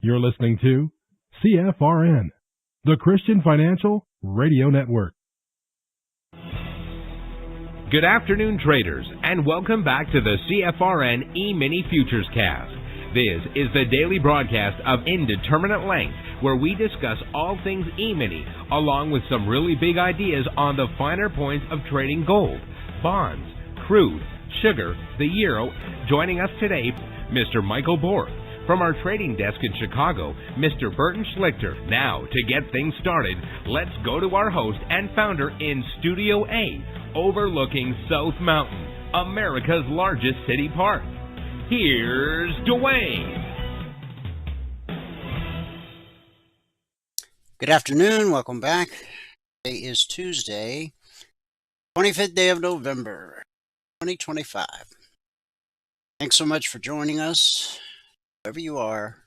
You're listening to CFRN, the Christian Financial Radio Network. Good afternoon, traders, and welcome back to the CFRN Emini Futures Cast. This is the daily broadcast of Indeterminate Length, where we discuss all things Emini, along with some really big ideas on the finer points of trading gold, bonds, crude, sugar, the euro. Joining us today, Mr. Michael Borth. From our trading desk in Chicago, Mr. Burton Schlichter. Now, to get things started, let's go to our host and founder in Studio A, overlooking South Mountain, America's largest city park. Here's Dwayne. Good afternoon. Welcome back. Today is Tuesday, 25th day of November, 2025. Thanks so much for joining us. Wherever you are,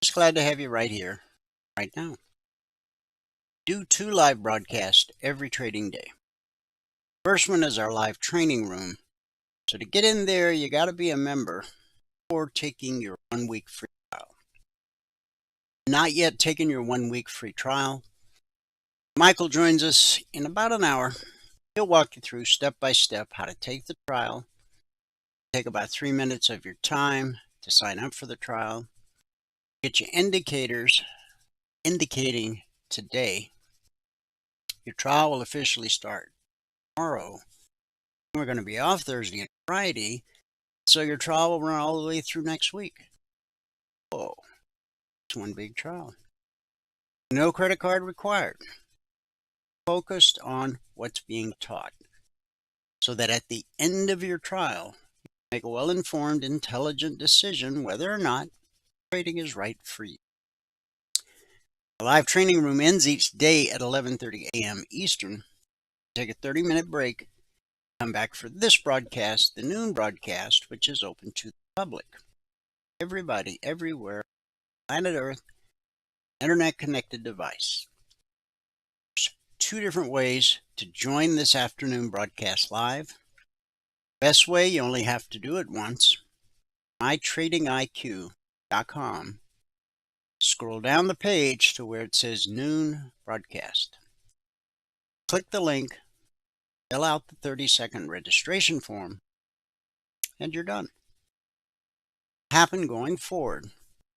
just glad to have you right here, right now. Do 2 live broadcasts every trading day. First one is our live training room. So to get in there, you got to be a member or taking your 1-week free trial. Not yet taking your 1-week free trial. Michael joins us in about an hour. He'll walk you through step by step how to take the trial. Take about 3 minutes of your time to sign up for the trial. Get your indicators indicating today. Your trial will officially start tomorrow. We're going to be off Thursday and Friday, so your trial will run all the way through next week. Whoa, it's one big trial. No credit card required. Focused on what's being taught, so that at the end of your trial, make a well-informed, intelligent decision whether or not trading is right for you. The live training room ends each day at 11:30 a.m. Eastern. Take a 30-minute break. Come back for this broadcast, the noon broadcast, which is open to the public. Everybody, everywhere, planet Earth, internet-connected device. There's 2 different ways to join this afternoon broadcast live. Best way, you only have to do it once. mytradingiq.com. Scroll down the page to where it says Noon Broadcast. Click the link, fill out the 30-second registration form, and you're done. Happen going forward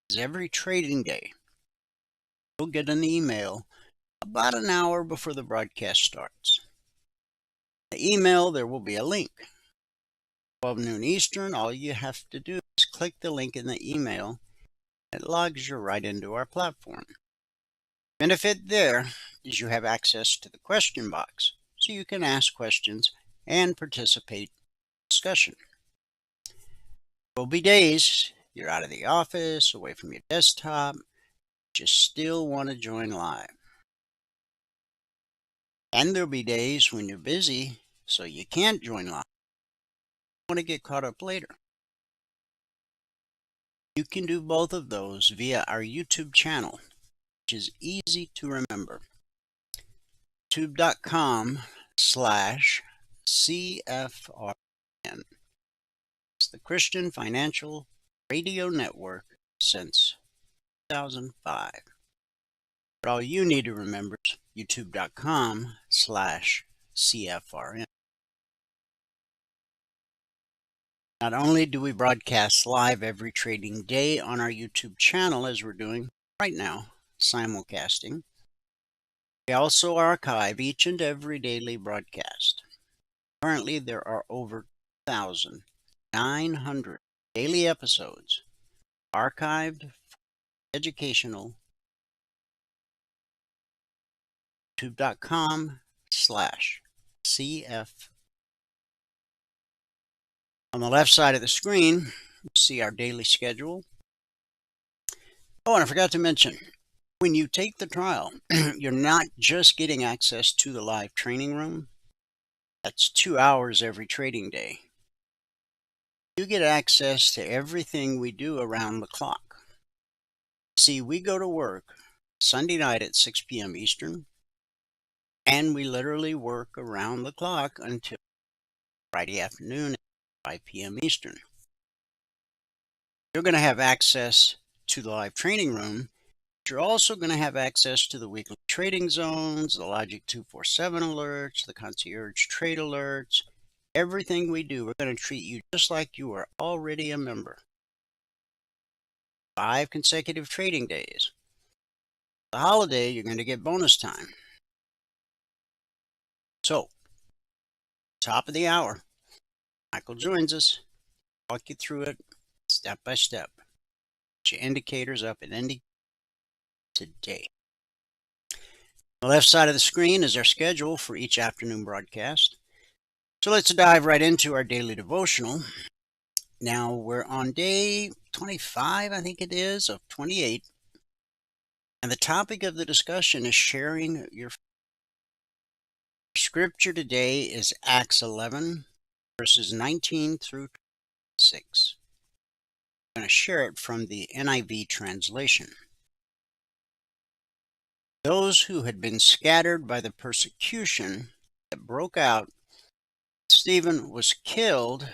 is every trading day, you'll get an email about an hour before the broadcast starts. The email, there will be a link. 12 noon Eastern, all you have to do is click the link in the email. It logs you right into our platform. The benefit there is you have access to the question box, so you can ask questions and participate in discussion. There will be days you're out of the office, away from your desktop, but you still want to join live. And there'll be days when you're busy, so you can't join live. Want to get caught up later. You can do both of those via our YouTube channel, which is easy to remember. youtube.com/CFRN. It's the Christian Financial Radio Network since 2005. But all you need to remember is youtube.com/CFRN. Not only do we broadcast live every trading day on our YouTube channel, as we're doing right now, simulcasting, we also archive each and every daily broadcast. Currently, there are over 1,900 daily episodes archived for educational. youtube.com/CF. On the left side of the screen, you see our daily schedule. Oh, and I forgot to mention, when you take the trial, you're not just getting access to the live training room. That's 2 hours every trading day. You get access to everything we do around the clock. See, we go to work Sunday night at 6 p.m. Eastern, and we literally work around the clock until Friday afternoon at 5 p.m. Eastern. You're going to have access to the live training room. You're also going to have access to the weekly trading zones, the Logic 247 alerts, the concierge trade alerts. Everything we do, we're going to treat you just like you are already a member. 5 consecutive trading days. The holiday, you're going to get bonus time. So, top of the hour, Michael joins us, walk you through it step by step. Get your indicators up and ending today. On the left side of the screen is our schedule for each afternoon broadcast. So let's dive right into our daily devotional. Now we're on day 25, I think it is, of 28. And the topic of the discussion is sharing your faith. Scripture today is Acts 11, verses 19 through 26. I'm going to share it from the NIV translation. Those who had been scattered by the persecution that broke out, Stephen was killed,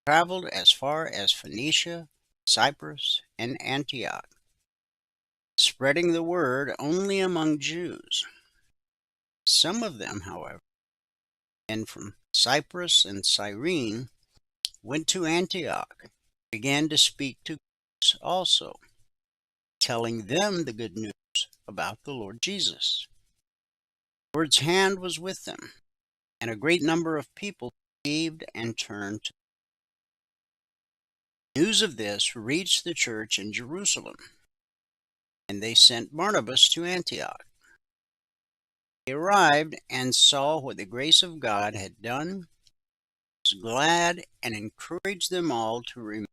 traveled as far as Phoenicia, Cyprus, and Antioch, spreading the word only among Jews. Some of them, however, and from Cyprus and Cyrene, went to Antioch, began to speak to Greeks also, telling them the good news about the Lord Jesus. The Lord's hand was with them, and a great number of people believed and turned to the news of this reached the church in Jerusalem, and they sent Barnabas to Antioch. He arrived and saw what the grace of God had done, was glad, and encouraged them all to remain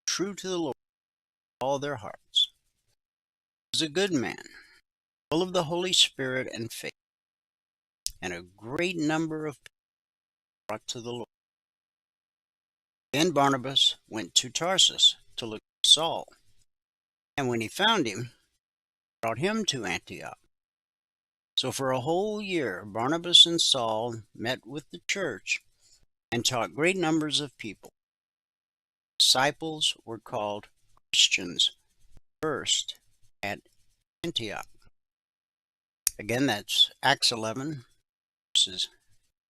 true to the Lord with all their hearts. He was a good man, full of the Holy Spirit and faith, and a great number of people brought to the Lord. Then Barnabas went to Tarsus to look for Saul, and when he found him, brought him to Antioch. So for a whole year, Barnabas and Saul met with the church and taught great numbers of people. Disciples were called Christians first at Antioch. Again, that's Acts 11, verses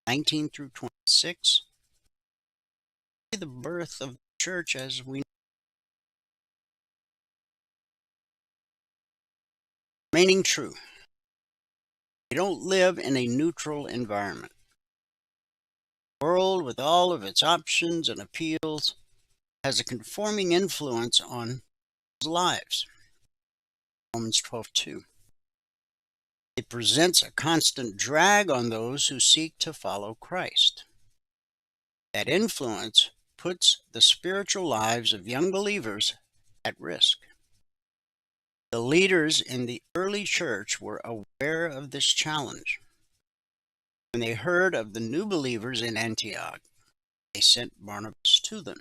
19 through 26. The birth of the church as we know. Remaining true. We don't live in a neutral environment. The world, with all of its options and appeals, has a conforming influence on lives. Romans 12:2. It presents a constant drag on those who seek to follow Christ. That influence puts the spiritual lives of young believers at risk. The leaders in the early church were aware of this challenge. When they heard of the new believers in Antioch, they sent Barnabas to them.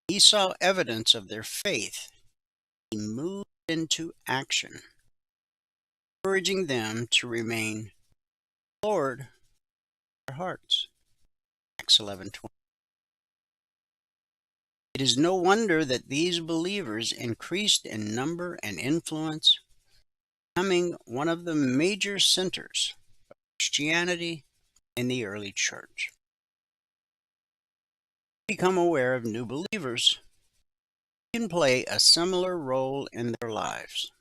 He saw evidence of their faith. He moved into action, encouraging them to remain Lord in their hearts. Acts 11:20. It is no wonder that these believers increased in number and influence, becoming one of the major centers of Christianity in the early church. Become aware of new believers who can play a similar role in their lives.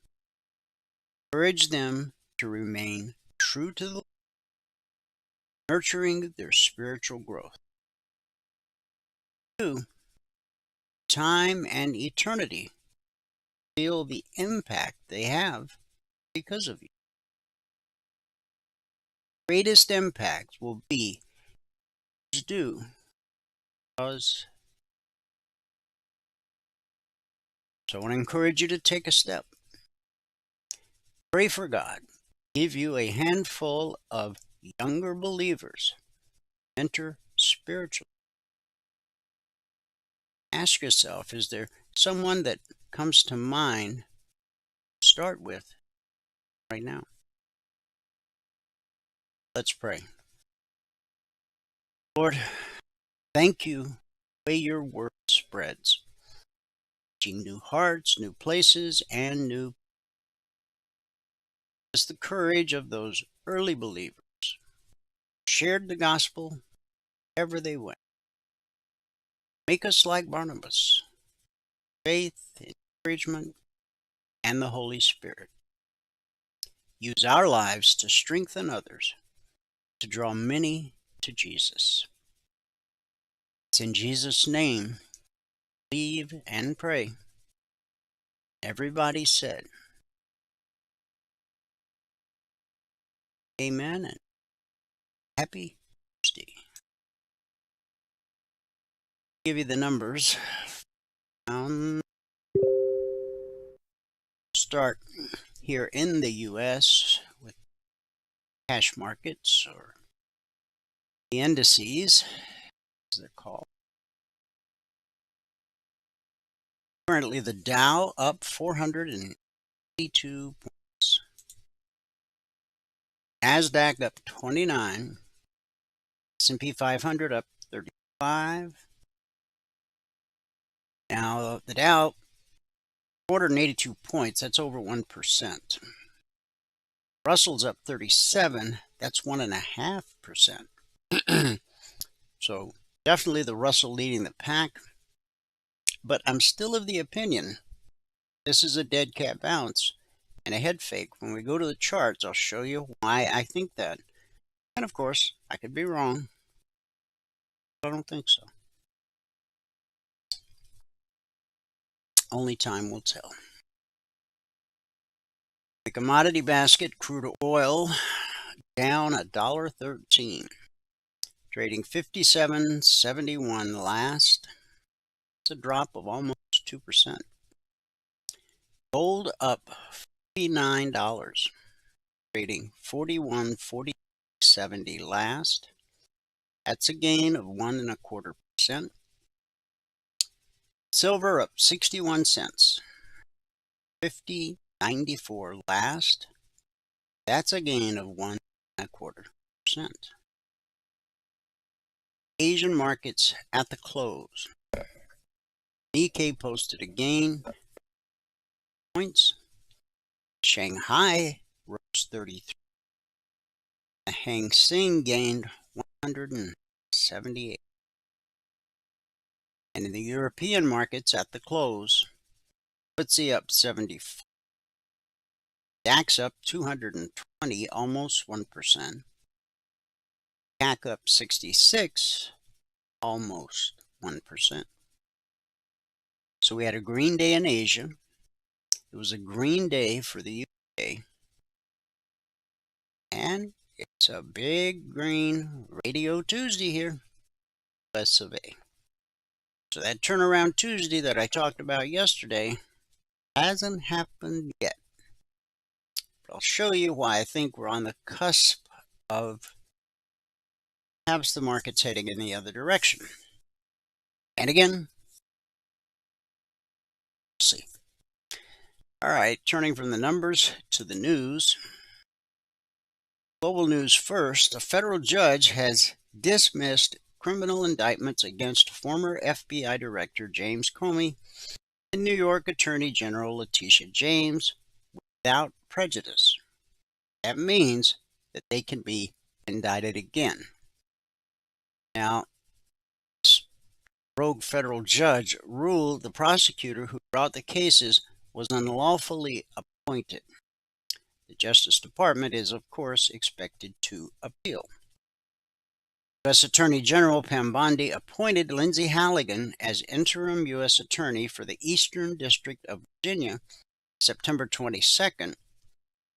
Encourage them to remain true to the Lord, nurturing their spiritual growth. 2. Time and eternity feel the impact they have because of you. The greatest impact will be due because. So I want to encourage you to take a step. Pray for God to give you a handful of younger believers, enter spiritually. Ask yourself, is there someone that comes to mind to start with right now? Let's pray. Lord, thank you the way your word spreads, reaching new hearts, new places, and new. It's the courage of those early believers who shared the gospel wherever they went. Make us like Barnabas, faith, encouragement, and the Holy Spirit. Use our lives to strengthen others, to draw many to Jesus. It's in Jesus' name, believe and pray. Everybody said, Amen and happy Tuesday. Give you the numbers. Start here in the U.S. with cash markets, or the indices, as they're called. Currently, the Dow up 482 points. NASDAQ up 29. S&P 500 up 35. Now, the Dow, 482 points, that's over 1%. Russell's up 37, that's 1.5%. So, definitely the Russell leading the pack. But I'm still of the opinion this is a dead cat bounce and a head fake. When we go to the charts, I'll show you why I think that. And of course, I could be wrong. I don't think so. Only time will tell. The commodity basket, crude oil, down $1.13. Trading 57.71 last. It's a drop of almost 2%. Gold up $49. Trading 41.40.70 last. That's a gain of 1.25%. Silver up 61 cents. 50.94 last. That's a gain of 1.25%. Asian markets at the close. Nikkei posted a gain points. Shanghai rose 33. The Hang Seng gained 178. And in the European markets at the close, FTSE up 74. DAX up 220, almost 1%. CAC up 66, almost 1%. So we had a green day in Asia. It was a green day for the UK. And it's a big green Radio Tuesday here. US of A. So that turnaround Tuesday that I talked about yesterday hasn't happened yet. But I'll show you why I think we're on the cusp of perhaps the market's heading in the other direction. And again, we'll see. All right, turning from the numbers to the news. Global news first. A federal judge has dismissed criminal indictments against former FBI Director James Comey and New York Attorney General Letitia James without prejudice. That means that they can be indicted again. Now, this rogue federal judge ruled the prosecutor who brought the cases was unlawfully appointed. The Justice Department is, of course, expected to appeal. U.S. Attorney General Pam Bondi appointed Lindsay Halligan as interim U.S. Attorney for the Eastern District of Virginia September 22nd,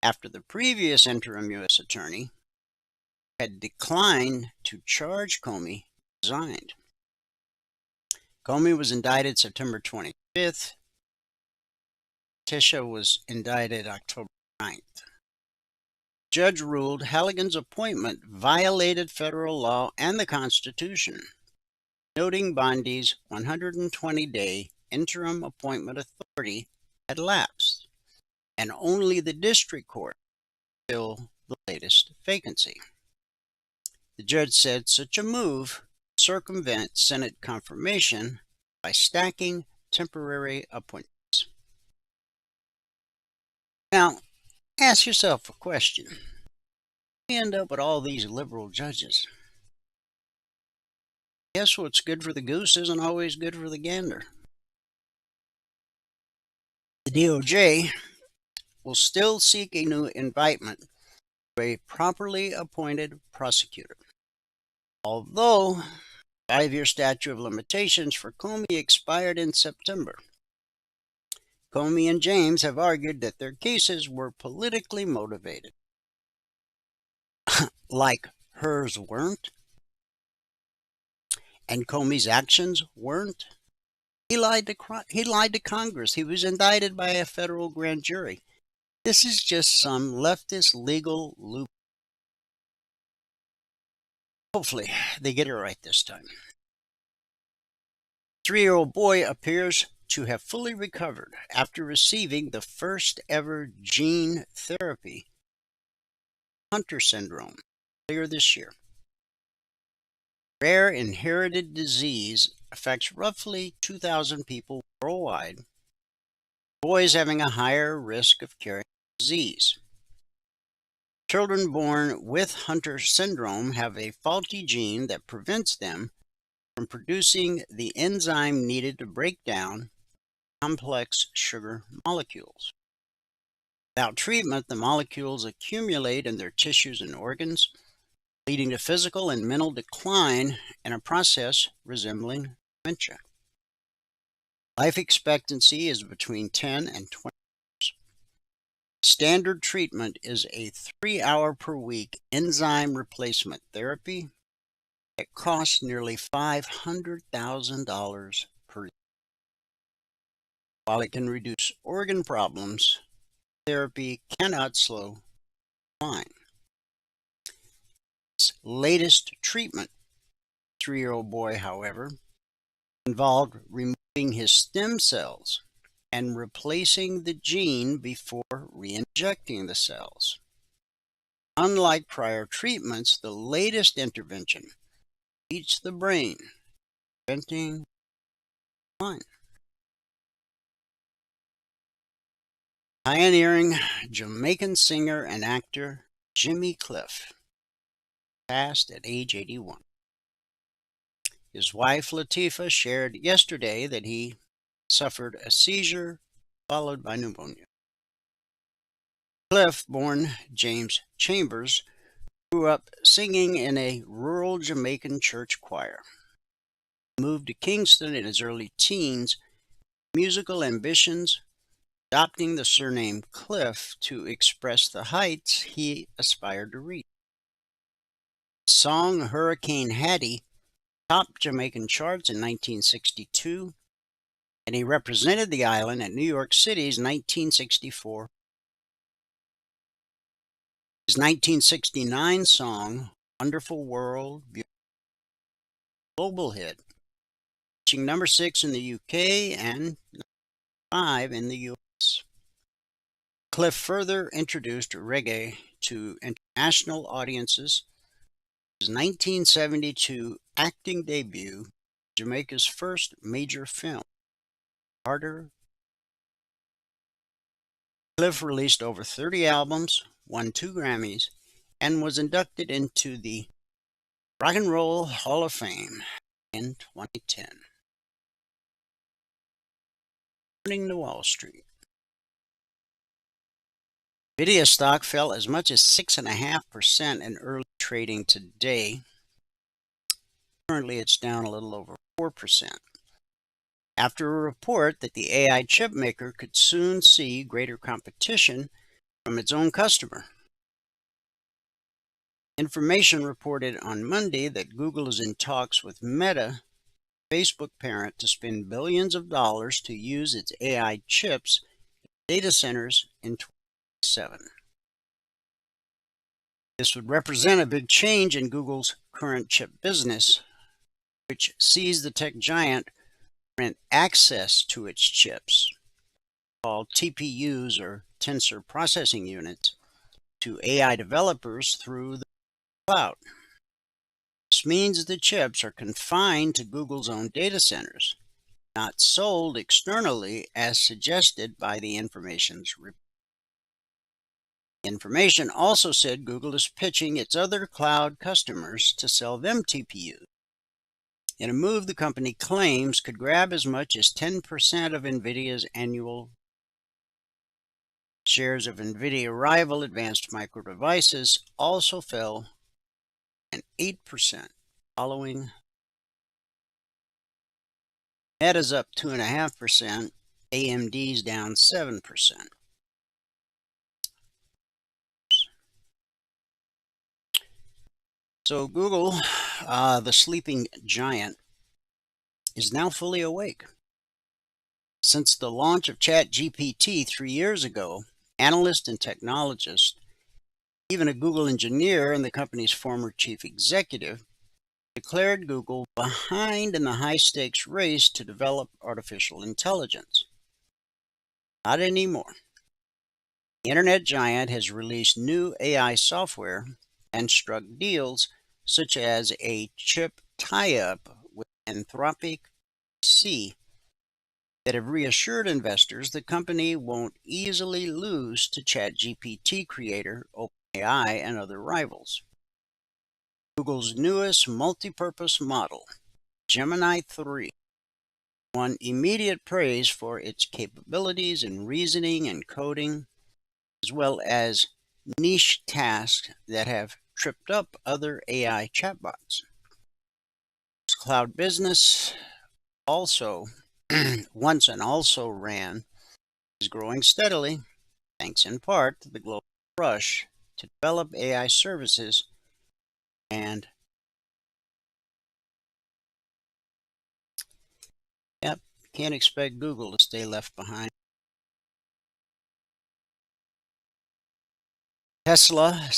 after the previous interim U.S. Attorney had declined to charge Comey resigned. Comey was indicted September 25th. Tisha was indicted October 9th. The judge ruled Halligan's appointment violated federal law and the Constitution, noting Bondi's 120-day interim appointment authority had lapsed, and only the district court filled the latest vacancy. The judge said such a move circumvent Senate confirmation by stacking temporary appointments. Now, ask yourself a question. We end up with all these liberal judges. Guess what's good for the goose isn't always good for the gander. The DOJ will still seek a new indictment for a properly appointed prosecutor. Although the 5-year statute of limitations for Comey expired in September, Comey and James have argued that their cases were politically motivated. Like hers weren't, and Comey's actions weren't. He lied to Congress. He was indicted by a federal grand jury. This is just some leftist legal loop. Hopefully, they get it right this time. 3-year-old boy appears to have fully recovered after receiving the first ever gene therapy, Hunter syndrome, earlier this year. Rare inherited disease affects roughly 2,000 people worldwide, boys having a higher risk of carrying the disease. Children born with Hunter syndrome have a faulty gene that prevents them from producing the enzyme needed to break down complex sugar molecules. Without treatment, the molecules accumulate in their tissues and organs, leading to physical and mental decline in a process resembling dementia. Life expectancy is between 10 and 20 years. Standard treatment is a 3-hour per week enzyme replacement therapy that costs nearly $500,000 per year. While it can reduce organ problems, therapy cannot slow decline. Its latest treatment, 3-year-old boy, however, involved removing his stem cells and replacing the gene before re-injecting the cells. Unlike prior treatments, the latest intervention eats the brain, preventing decline. Pioneering Jamaican singer and actor Jimmy Cliff passed at age 81. His wife Latifah shared yesterday that he suffered a seizure followed by pneumonia. Cliff, born James Chambers, grew up singing in a rural Jamaican church choir. He moved to Kingston in his early teens, musical ambitions, adopting the surname Cliff to express the heights he aspired to reach. His song Hurricane Hattie topped Jamaican charts in 1962, and he represented the island at New York City's 1964. His 1969 song, Wonderful World, global hit, reaching number 6 in the UK and number 5 in the US. Cliff further introduced reggae to international audiences. His 1972 acting debut, Jamaica's first major film, Carter. Cliff released over 30 albums, won 2 Grammys, and was inducted into the Rock and Roll Hall of Fame in 2010. Turning to Wall Street. Nvidia stock fell as much as 6.5% in early trading today. Currently, it's down a little over 4%. After a report that the AI chip maker could soon see greater competition from its own customer. Information reported on Monday that Google is in talks with Meta, Facebook parent, to spend billions of dollars to use its AI chips in data centers in 2027. This would represent a big change in Google's current chip business, which sees the tech giant grant access to its chips, called TPUs or tensor processing units, to AI developers through the cloud. This means the chips are confined to Google's own data centers, not sold externally as suggested by the information's report. The information also said Google is pitching its other cloud customers to sell them TPUs, in a move the company claims could grab as much as 10% of NVIDIA's annual. Shares of NVIDIA rival Advanced Micro Devices also fell an 8% following. Meta's up 2.5%, AMD's down 7%. So Google, the sleeping giant, is now fully awake. Since the launch of ChatGPT 3 years ago, analysts and technologists, even a Google engineer and the company's former chief executive, declared Google behind in the high-stakes race to develop artificial intelligence. Not anymore. The internet giant has released new AI software and struck deals such as a chip tie-up with Anthropic C that have reassured investors the company won't easily lose to ChatGPT creator OpenAI and other rivals. Google's newest multi-purpose model, Gemini 3, won immediate praise for its capabilities in reasoning and coding, as well as niche tasks that have tripped up other AI chatbots. Its cloud business also once and also ran is growing steadily, thanks in part to the global rush to develop AI services and can't expect Google to stay left behind. Tesla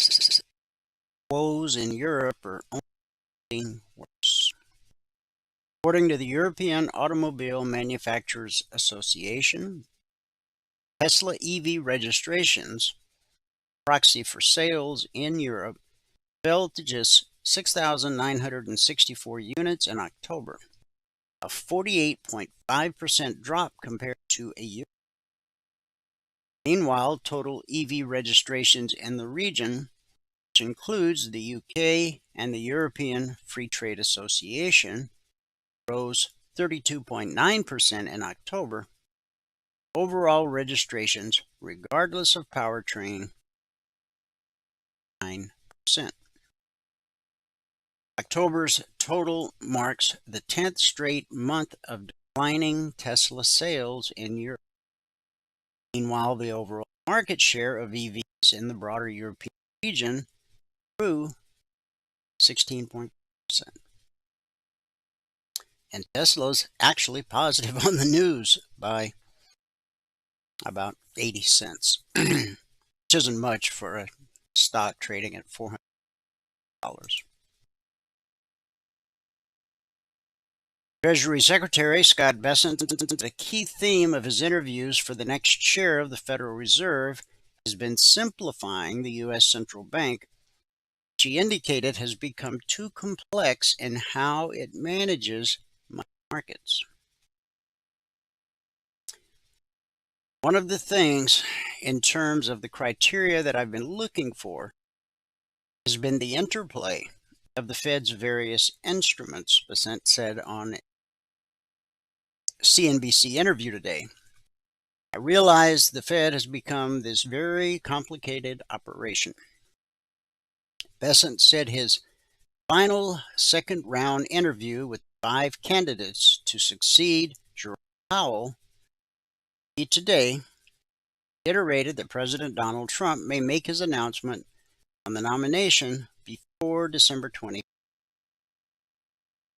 woes in Europe are only getting worse. According to the European Automobile Manufacturers Association, Tesla EV registrations, proxy for sales in Europe, fell to just 6,964 units in October, a 48.5% drop compared to a year. Meanwhile, total EV registrations in the region, which includes the UK and the European Free Trade Association, rose 32.9% in October. Overall registrations, regardless of powertrain, 9%. October's total marks the 10th straight month of declining Tesla sales in Europe. Meanwhile, the overall market share of EVs in the broader European region grew 16.4%. And Tesla's actually positive on the news by about 80 cents, which isn't much for a stock trading at $400. Treasury Secretary Scott Bessent, a key theme of his interviews for the next chair of the Federal Reserve has been simplifying the U.S. central bank, which he indicated has become too complex in how it manages markets. One of the things in terms of the criteria that I've been looking for has been the interplay of the Fed's various instruments, Bessent said on CNBC interview today. I realize the Fed has become this very complicated operation. Bessent said his final second round interview with 5 candidates to succeed Jerome Powell today iterated that President Donald Trump may make his announcement on the nomination before December 20th.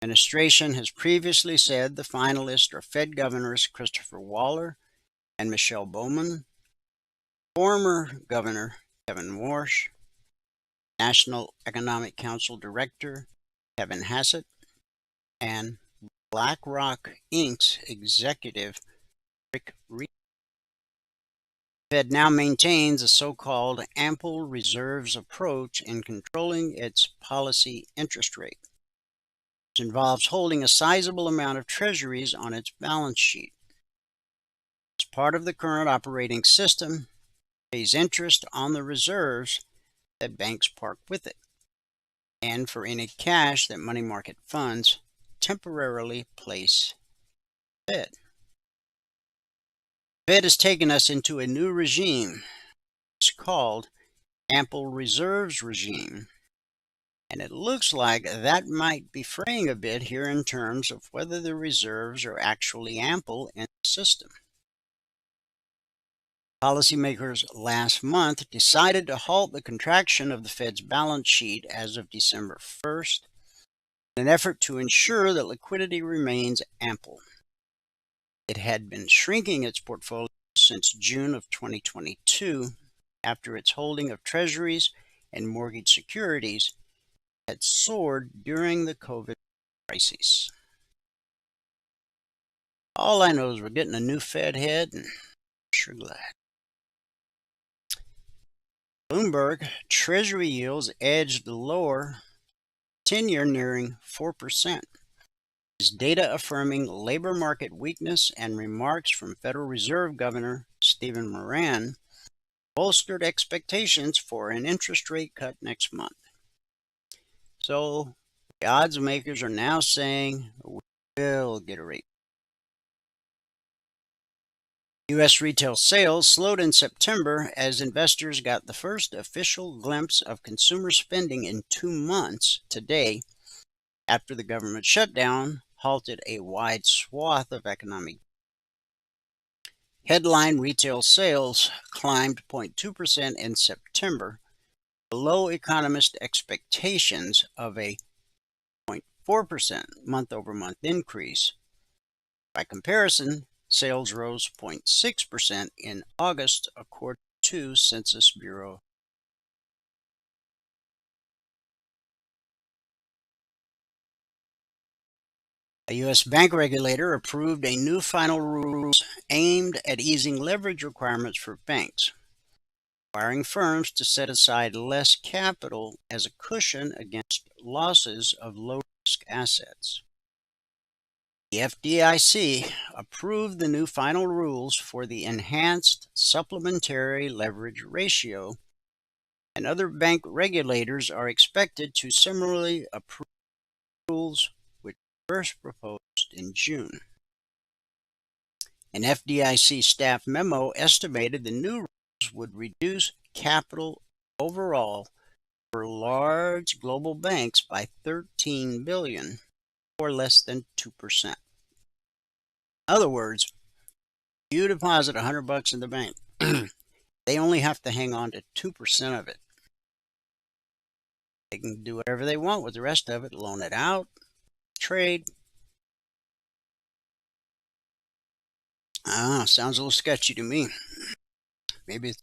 The administration has previously said the finalists are Fed Governors Christopher Waller and Michelle Bowman, former Governor Kevin Warsh, National Economic Council Director Kevin Hassett, and BlackRock Inc.'s executive Rick Reed. The Fed now maintains a so-called ample reserves approach in controlling its policy interest rate. which involves holding a sizable amount of treasuries on its balance sheet. As part of the current operating system, it pays interest on the reserves that banks park with it, and for any cash that money market funds temporarily place Fed. Fed has taken us into a new regime. It's called ample reserves regime. And it looks like that might be fraying a bit here in terms of whether the reserves are actually ample in the system. Policymakers last month decided to halt the contraction of the Fed's balance sheet as of December 1st in an effort to ensure that liquidity remains ample. It had been shrinking its portfolio since June of 2022 after its holding of treasuries and mortgage securities had soared during the COVID crisis. All I know is we're getting a new Fed head, and I'm sure glad. Bloomberg Treasury yields edged lower, 10-year nearing 4%. Is data affirming labor market weakness and remarks from Federal Reserve Governor Stephen Moran bolstered expectations for an interest rate cut next month. So the odds makers are now saying we will get a rate. U.S. retail sales slowed in September as investors got the first official glimpse of consumer spending in 2 months today after the government shutdown halted a wide swath of economic. Headline retail sales climbed 0.2% in September, below economist expectations of a 0.4% month-over-month increase. By comparison, sales rose 0.6% in August, according to Census Bureau. A U.S. bank regulator approved a new final rule aimed at easing leverage requirements for banks, requiring firms to set aside less capital as a cushion against losses of low-risk assets. The FDIC approved the new final rules for the enhanced supplementary leverage ratio, and other bank regulators are expected to similarly approve rules which were first proposed in June. An FDIC staff memo estimated the new rules would reduce capital overall for large global banks by $13 billion, or less than 2%. In other words, you deposit $100 in the bank, they only have to hang on to 2% of it. They can do whatever they want with the rest of it, loan it out, trade. Sounds a little sketchy to me. Maybe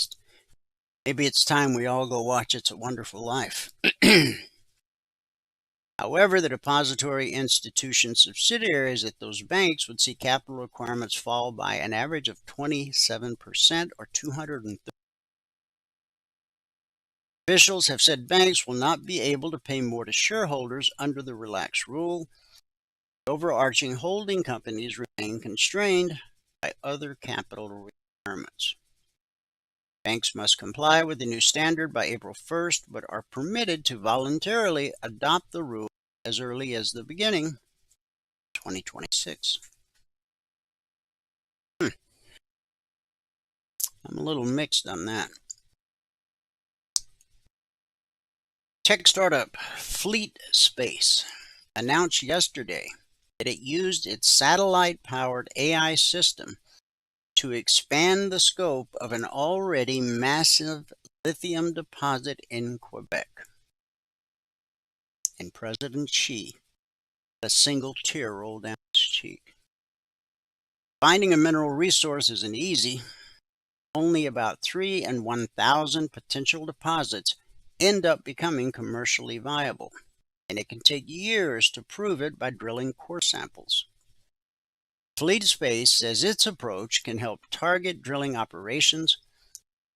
it's time we all go watch It's a Wonderful Life. However, the depository institution subsidiaries at those banks would see capital requirements fall by an average of 27%, or 230. Officials have said banks will not be able to pay more to shareholders under the relaxed rule. The overarching holding companies remain constrained by other capital requirements. Banks must comply with the new standard by April 1st, but are permitted to voluntarily adopt the rule as early as the beginning of 2026. I'm a little mixed on that. Tech startup Fleet Space announced yesterday that it used its satellite-powered AI system to expand the scope of an already massive lithium deposit in Quebec. And President Xi let a single tear roll down his cheek. Finding a mineral resource isn't easy. Only about 3 in 1,000 potential deposits end up becoming commercially viable, and it can take years to prove it by drilling core samples. Fleet Space says its approach can help target drilling operations,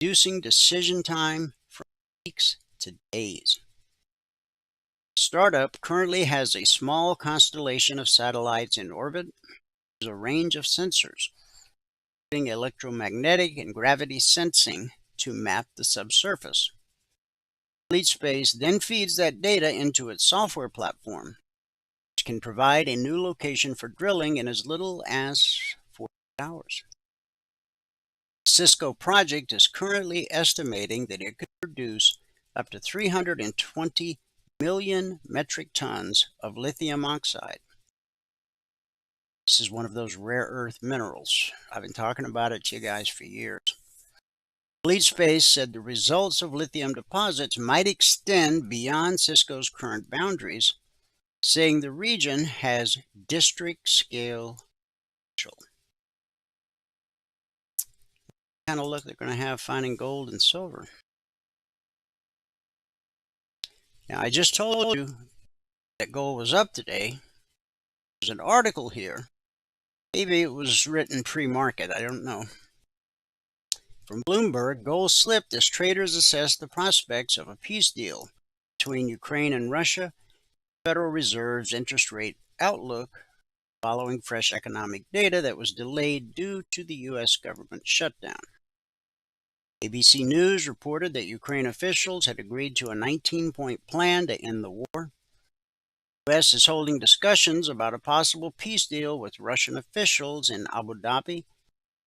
reducing decision time from weeks to days. The startup currently has a small constellation of satellites in orbit. There's a range of sensors, including electromagnetic and gravity sensing, to map the subsurface. FleetSpace then feeds that data into its software platform, which can provide a new location for drilling in as little as 48 hours. The Cisco project is currently estimating that it could produce up to 320 million metric tons of lithium oxide. This is one of those rare earth minerals. I've been talking about it to you guys for years. FleetSpace said the results of lithium deposits might extend beyond Cisco's current boundaries, saying the region has district-scale potential. Kind of look they're going to have finding gold and silver. Now, I just told you that gold was up today. There's an article here. Maybe it was written pre-market. I don't know. From Bloomberg, gold slipped as traders assessed the prospects of a peace deal between Ukraine and Russia. Federal Reserve's interest rate outlook following fresh economic data that was delayed due to the U.S. government shutdown. ABC News reported that Ukraine officials had agreed to a 19-point plan to end the war. The U.S. is holding discussions about a possible peace deal with Russian officials in Abu Dhabi,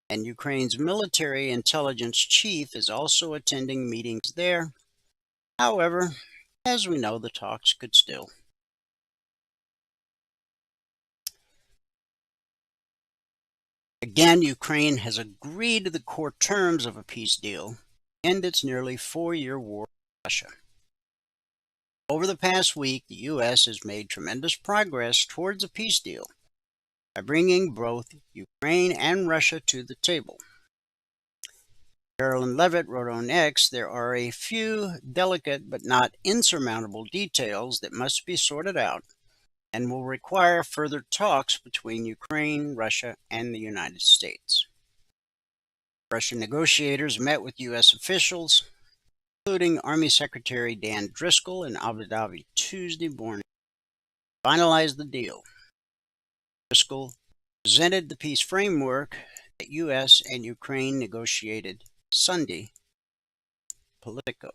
and Ukraine's military intelligence chief is also attending meetings there. However, as we know, the talks could still. Again, Ukraine has agreed to the core terms of a peace deal and its nearly 4-year war with Russia. Over the past week, the U.S. has made tremendous progress towards a peace deal by bringing both Ukraine and Russia to the table. Carolyn Levitt wrote on X, "There are a few delicate but not insurmountable details that must be sorted out and will require further talks between Ukraine, Russia, and the United States." Russian negotiators met with U.S. officials, including Army Secretary Dan Driscoll in Abu Dhabi Tuesday morning, to finalize the deal. Driscoll presented the peace framework that U.S. and Ukraine negotiated Sunday. Politico.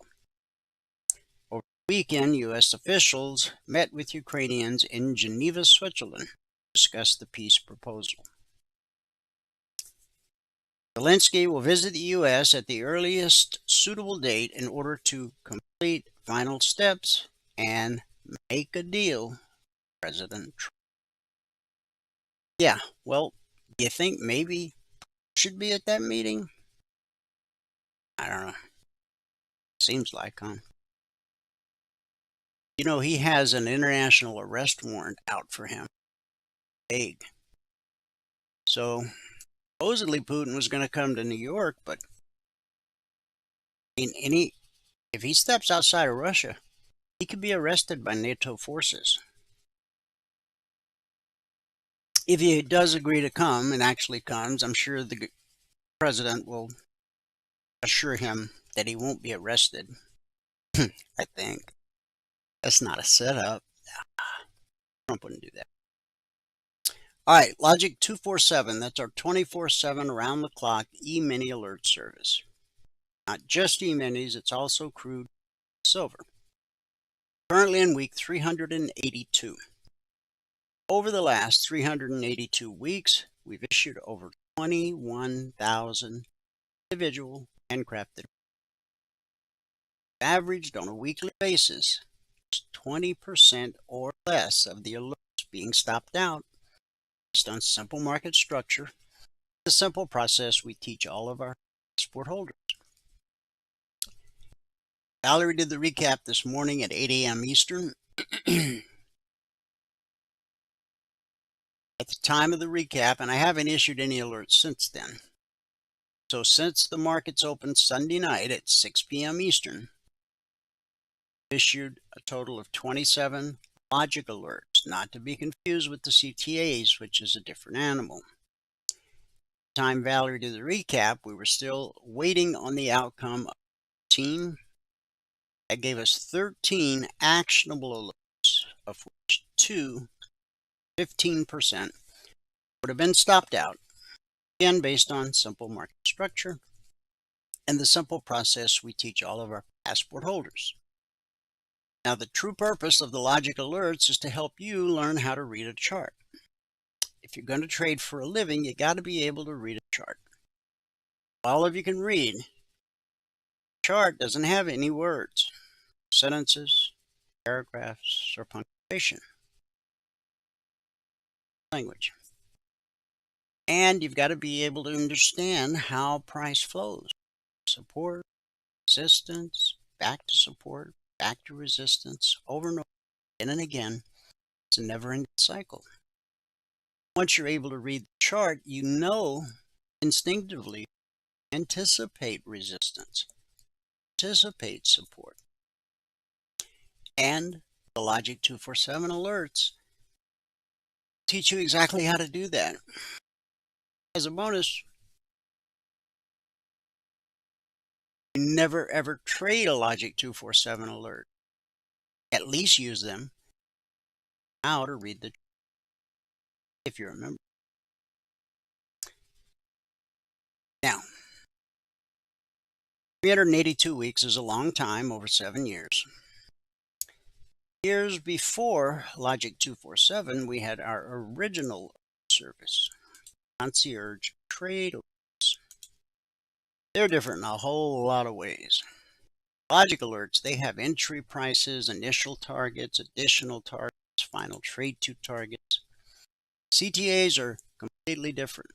Over the weekend, U.S. officials met with Ukrainians in Geneva, Switzerland, to discuss the peace proposal. Zelensky will visit the U.S. at the earliest suitable date in order to complete final steps and make a deal with President Trump. Yeah, well, do you think maybe should be at that meeting? I don't know. Seems like, huh? You know, he has an international arrest warrant out for him. Big. So, supposedly Putin was going to come to New York, but if he steps outside of Russia, he could be arrested by NATO forces. If he does agree to come and actually comes, I'm sure the president will assure him that he won't be arrested. I think. That's not a setup. Trump wouldn't do that. All right, Logic 247. That's our 24/7 around-the-clock E-mini alert service. Not just E-minis, it's also crude silver. Currently in week 382. Over the last 382 weeks, we've issued over 21,000 individual handcrafted. Averaged on a weekly basis, 20% or less of the alerts being stopped out based on simple market structure. It's a simple process we teach all of our passport holders. Valerie did the recap this morning at 8 a.m. Eastern. At the time of the recap, and I haven't issued any alerts since then. So since the markets opened Sunday night at 6 p.m. Eastern, issued a total of 27 logic alerts, not to be confused with the CTAs, which is a different animal. At the time Valerie did the recap, we were still waiting on the outcome of the team. That gave us 13 actionable alerts. of which 15% would have been stopped out, again based on simple market structure and the simple process we teach all of our passport holders. Now, the true purpose of the logic alerts is to help you learn how to read a chart. If you're going to trade for a living, you got to be able to read a chart. All of you can read. The chart doesn't have any words, sentences, paragraphs, or punctuation. Language. And you've got to be able to understand how price flows. Support, resistance, back to support, back to resistance, over and over, again and again. It's a never-ending cycle. Once you're able to read the chart, you know instinctively, anticipate resistance, anticipate support. And the Logic 247 alerts teach you exactly how to do that. As a bonus, you never ever trade a Logic 247 alert. At least use them how to read the chart, if you remember. Now, 382 weeks is a long time, over 7 years. Years before Logic 247, we had our original service, concierge trade alerts. They're different in a whole lot of ways. Logic alerts, they have entry prices, initial targets, additional targets, final trade to targets. CTAs are completely different.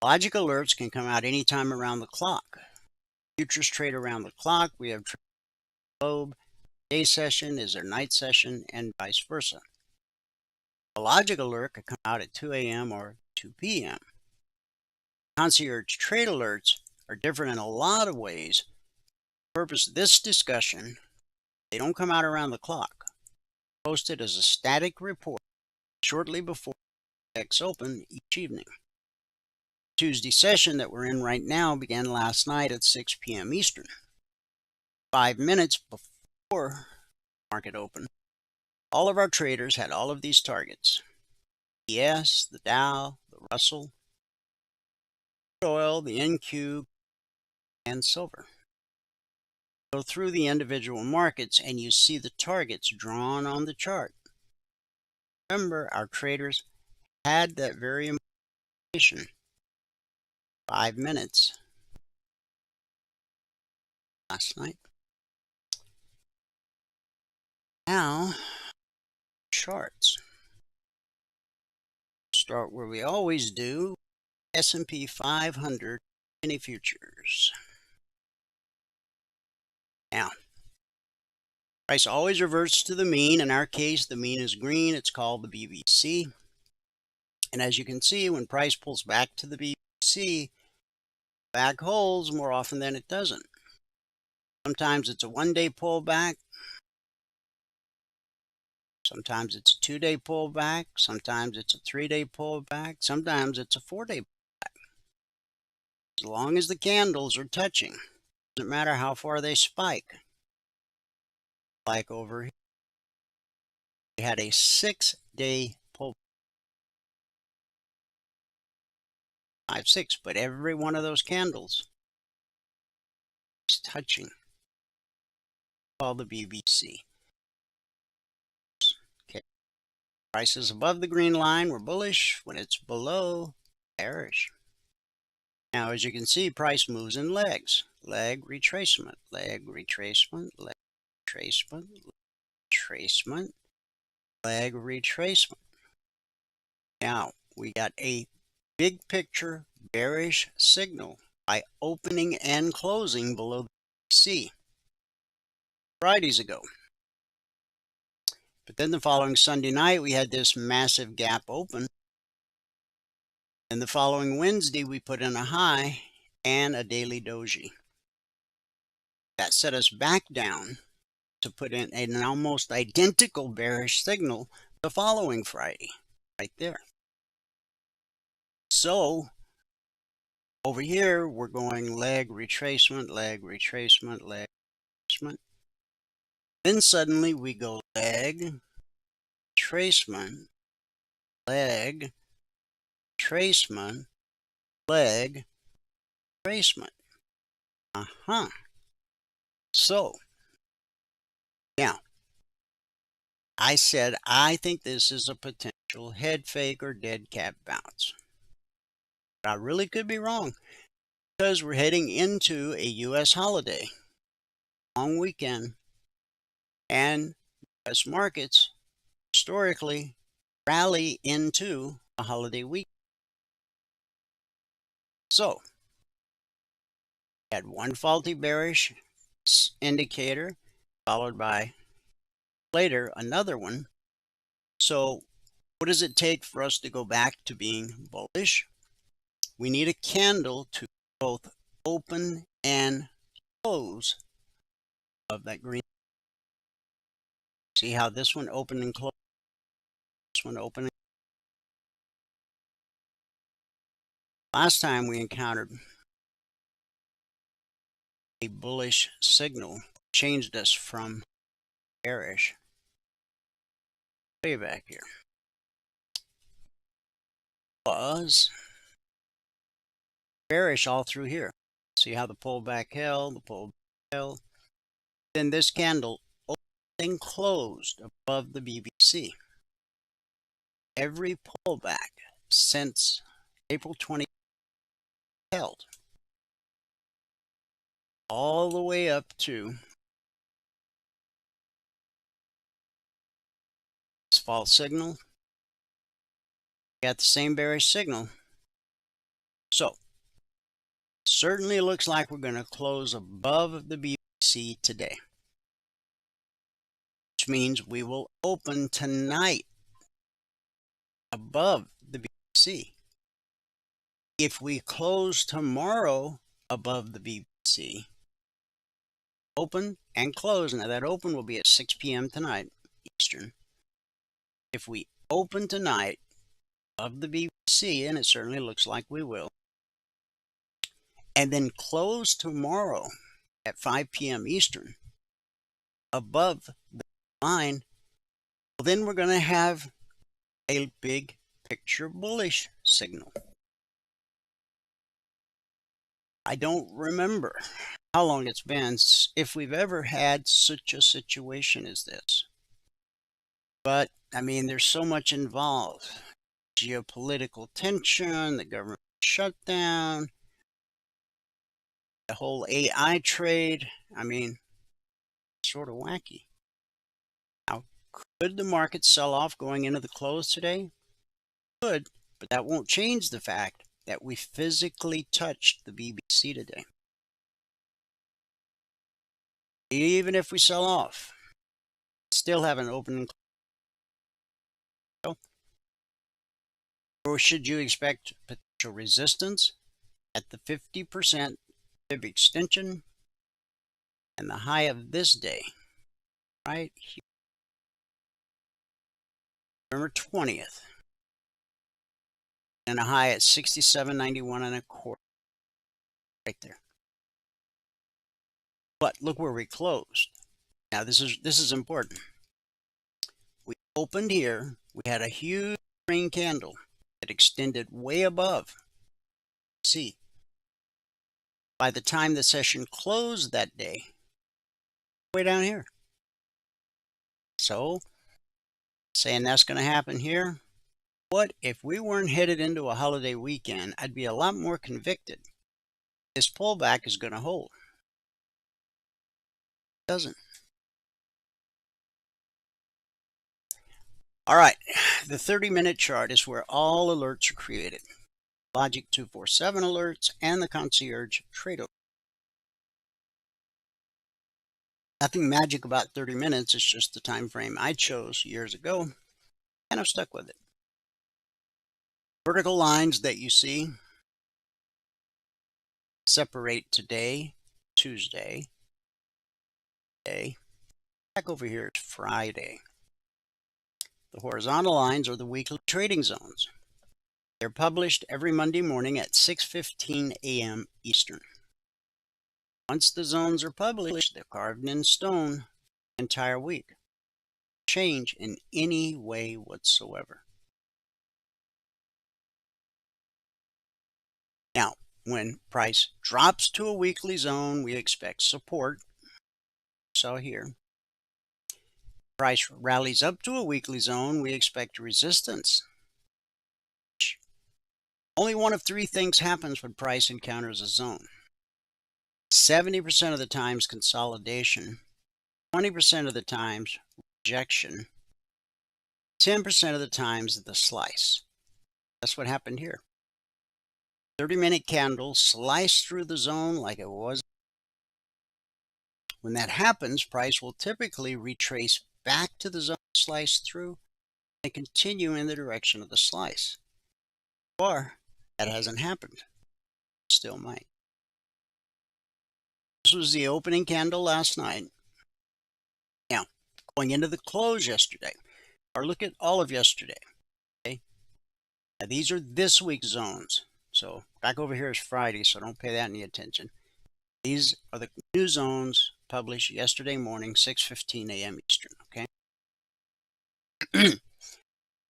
Logic alerts can come out anytime around the clock. Futures trade around the clock. We have globe. Day session is their night session, and vice versa. A logic alert could come out at 2 a.m. or 2 p.m. Concierge trade alerts are different in a lot of ways. For the purpose of this discussion, they don't come out around the clock. Posted as a static report shortly before Forex open each evening. Tuesday session that we're in right now began last night at 6 p.m. Eastern. 5 minutes before market open, all of our traders had all of these targets: ES, the Dow, the Russell, oil, the NQ, and silver. Go through the individual markets and you see the targets drawn on the chart. Remember, our traders had that very information. 5 minutes last night. Now, charts. Start where we always do, S&P 500 mini futures. Now, price always reverts to the mean. In our case, the mean is green. It's called the BBC. And as you can see, when price pulls back to the BBC, back holds more often than it doesn't. Sometimes it's a one-day pullback. Sometimes it's a 2-day pullback. Sometimes it's a 3-day pullback. Sometimes it's a 4-day pullback. As long as the candles are touching, doesn't matter how far they spike. Like over here, we had a 6-day pullback. 5-6, but every one of those candles is touching. Called the BBC. Okay. Price is above the green line, we're bullish. When it's below, bearish. Now, as you can see, price moves in legs. Leg retracement, leg retracement, leg retracement, retracement, leg retracement. Now, we got a big picture bearish signal by opening and closing below the BC Fridays ago. But then the following Sunday night, we had this massive gap open. And the following Wednesday, we put in a high and a daily doji. That set us back down to put in an almost identical bearish signal the following Friday, right there. So, over here, we're going leg retracement, leg retracement, leg retracement. Then suddenly we go leg retracement, leg, retracement, leg, retracement. So, now, I said I think this is a potential head fake or dead cat bounce. But I really could be wrong because we're heading into a U.S. holiday, long weekend, and U.S. markets historically rally into a holiday week. So, we had one faulty bearish indicator followed by later another one. So, what does it take for us to go back to being bullish? We need a candle to both open and close of that green. See how this one opened and closed? This one opened. Last time we encountered a bullish signal, changed us from bearish. Way back here was bearish all through here. See how the pullback held, the pullback held. Then this candle opened and closed above the BBC. Every pullback since April 20 held all the way up to this false signal. Got the same bearish signal. So certainly looks like we're going to close above the BBC today, which means we will open tonight above the BBC. If we close tomorrow above the BBC, open and close, now that open will be at 6 p.m. tonight, Eastern. If we open tonight above the BBC, and it certainly looks like we will, and then close tomorrow at 5 p.m. Eastern above the line, well, then we're going to have a big picture bullish signal. I don't remember how long it's been if we've ever had such a situation as this. But, I mean, there's so much involved. Geopolitical tension, the government shutdown, the whole AI trade. I mean, sort of wacky. Now, could the market sell off going into the close today? Could, but that won't change the fact that we physically touched the BBC today. Even if we sell off, still have an open. Or should you expect potential resistance at the 50% fib extension and the high of this day, right here, November 20th, and a high at 67.91 and a quarter, right there. But look where we closed. Now this is important. We opened here. We had a huge green candle that extended way above. See, by the time the session closed that day, way down here. So, saying that's going to happen here. What if we weren't headed into a holiday weekend? I'd be a lot more convicted. This pullback is going to hold. It doesn't. All right, the 30-minute chart is where all alerts are created. Logic 247 alerts and the concierge trade alerts. Nothing magic about 30 minutes. It's just the time frame I chose years ago, and I've stuck with it. Vertical lines that you see separate today, Tuesday, day. Back over here is Friday. The horizontal lines are the weekly trading zones. They're published every Monday morning at 6:15 a.m. Eastern. Once the zones are published, they're carved in stone the entire week. change in any way whatsoever. Now, when price drops to a weekly zone, we expect support. So here, price rallies up to a weekly zone, we expect resistance. Only one of three things happens when price encounters a zone. 70% of the times consolidation, 20% of the times rejection, 10% of the times the slice. That's what happened here. 30-minute candle sliced through the zone like it was. When that happens, price will typically retrace back to the zone sliced through and continue in the direction of the slice. Or that hasn't happened. Still might. This was the opening candle last night. Now, going into the close yesterday, or look at all of yesterday. Okay? Now, these are this week's zones. So back over here is Friday, so don't pay that any attention. These are the new zones published yesterday morning, 6:15 a.m. Eastern. Okay.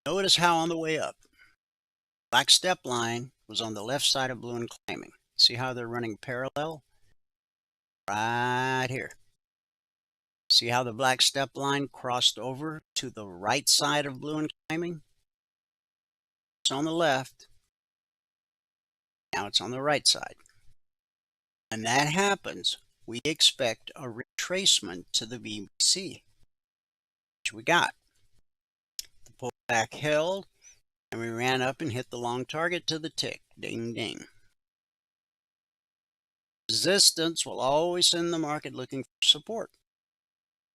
Notice how on the way up, black step line was on the left side of blue and climbing. See how they're running parallel? Right here. See how the black step line crossed over to the right side of blue and climbing? It's on the left. Now it's on the right side. When that happens, we expect a retracement to the BBC, which we got. The pullback held, and we ran up and hit the long target to the tick. Ding, ding. Resistance will always send the market looking for support,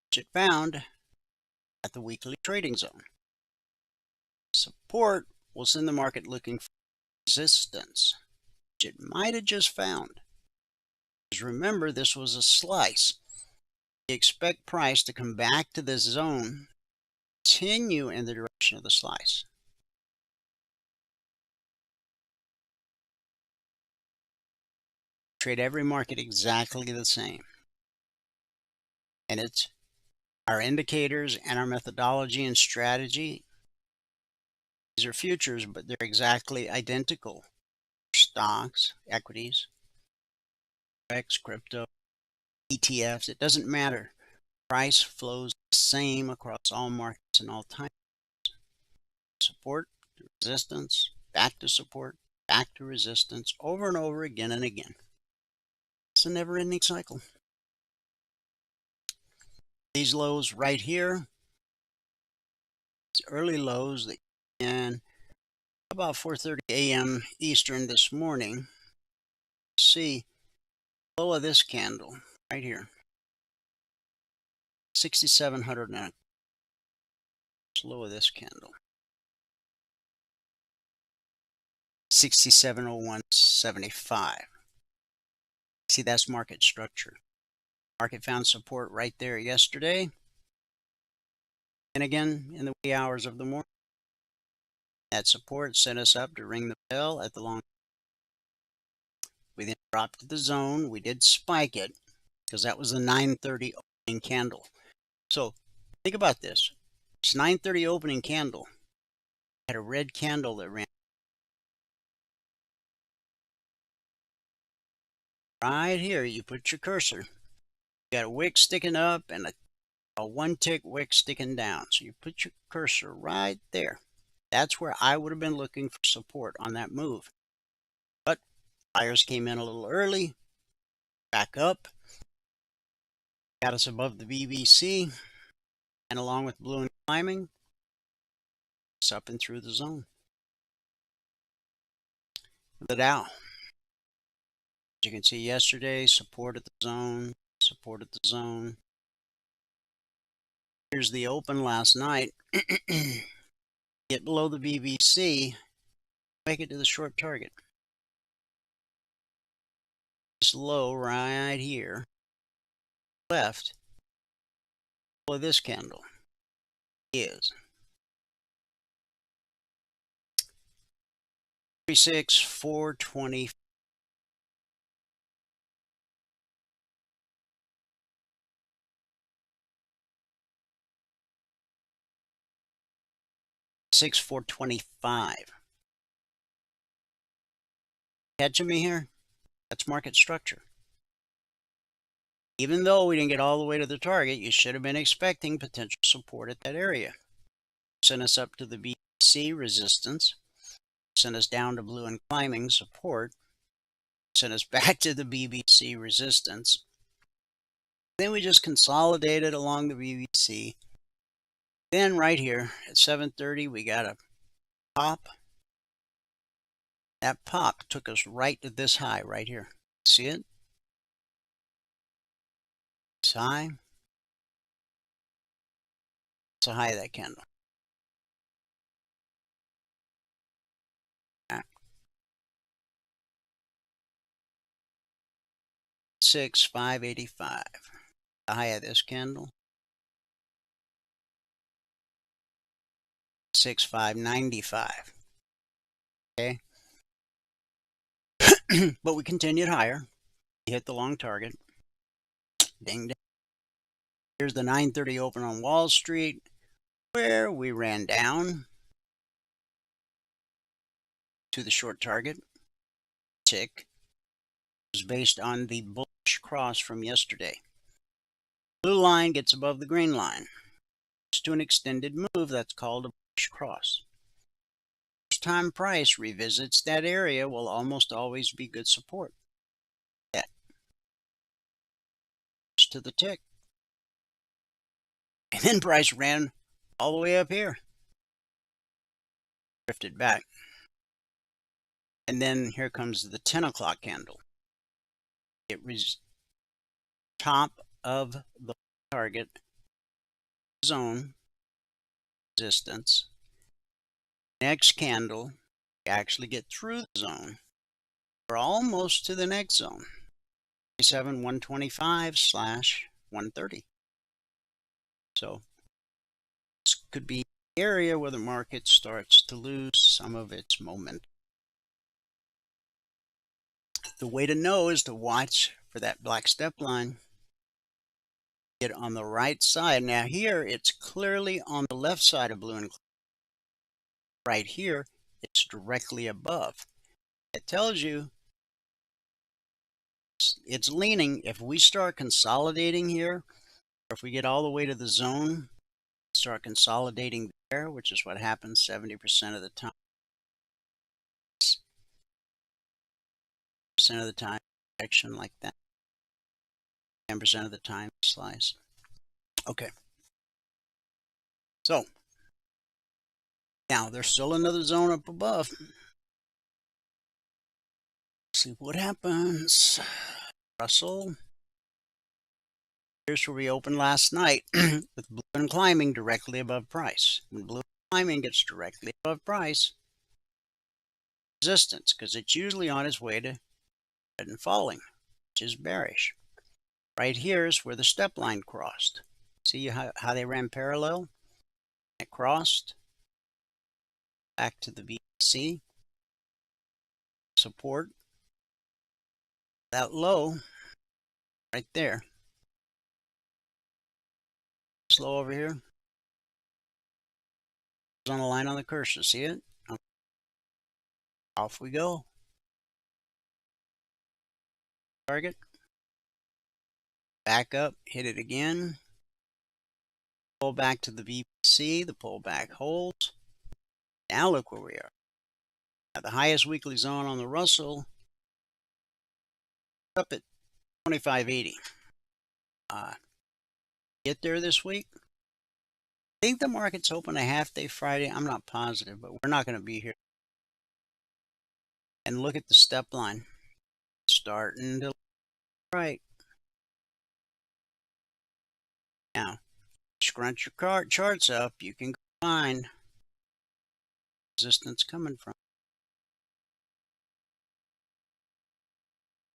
which it found at the weekly trading zone. Support will send the market looking for resistance, which it might have just found. Because remember, this was a slice. We expect price to come back to this zone, continue in the direction of the slice. Trade every market exactly the same. And it's our indicators and our methodology and strategy. These are futures, but they're exactly identical. Stocks, equities, Forex, crypto, ETFs, it doesn't matter. Price flows the same across all markets and all times. Support to resistance, back to support, back to resistance, over and over again and again. It's a never-ending cycle. These lows right here, these early lows that began about 4:30 a.m. Eastern this morning. See, low of this candle right here, 6,700 now. Low of this candle, 6701.75. See, that's market structure. Market found support right there yesterday, and again in the wee hours of the morning. That support set us up to ring the bell at the long. We then dropped to the zone. We did spike it because that was the 9:30 opening candle. So think about this. It's 9:30 opening candle. Had a red candle that ran right here. You put your cursor. You got a wick sticking up and a one-tick wick sticking down. So you put your cursor right there. That's where I would have been looking for support on that move. But buyers came in a little early, back up, got us above the BBC, and along with blue and climbing, it's up and through the zone. The Dow, as you can see yesterday, supported the zone, supported the zone. Here's the open last night. Get below the BBC, make it to the short target. This low right here, left, below this candle is 36,420. 6,425. Catching me here? That's market structure. Even though we didn't get all the way to the target, you should have been expecting potential support at that area. Sent us up to the BBC resistance, sent us down to blue and climbing support, sent us back to the BBC resistance. Then we just consolidated along the BBC. Then right here at 7:30, we got a pop. That pop took us right to this high right here. See it? It's high. It's the high of that candle. 6,585. The high of this candle. 6,595. Okay. But we continued higher. We hit the long target. Ding ding. Here's the 9:30 open on Wall Street, where we ran down to the short target. Tick. It was based on the bullish cross from yesterday. Blue line gets above the green line. To an extended move, that's called a bullish cross. Each time price revisits that area will almost always be good support. That to the tick. And then price ran all the way up here. Drifted back. And then here comes the 10 o'clock candle. It was top of the target zone resistance. Next candle, we actually get through the zone. We're almost to the next zone. 125/130. So this could be the area where the market starts to lose some of its momentum. The way to know is to watch for that black step line. Get on the right side. Now here it's clearly on the left side of blue and right here it's directly above. It tells you it's leaning. If we start consolidating here, or if we get all the way to the zone, start consolidating there, which is what happens 70% of the time. 10% of the time, action like that. 10% of the time, slice. Okay. So now there's still another zone up above. See what happens. Russell. Here's where we opened last night with blue and climbing directly above price. When blue and climbing gets directly above price, resistance, because it's usually on its way to red and falling, which is bearish. Right here is where the step line crossed. See how they ran parallel? It crossed back to the BC. Support. That low right there. Slow over here. It's on a line on the cursor. See it? Off we go. Target. Back up. Hit it again. Pull back to the VPC. The pullback holds. Now look where we are. At the highest weekly zone on the Russell. Up at 2580. Get there this week. I think the market's open a half day Friday. I'm not positive, but we're not going to be here. And look at the step line. Starting to right. Now, scrunch your charts up. You can find resistance coming from.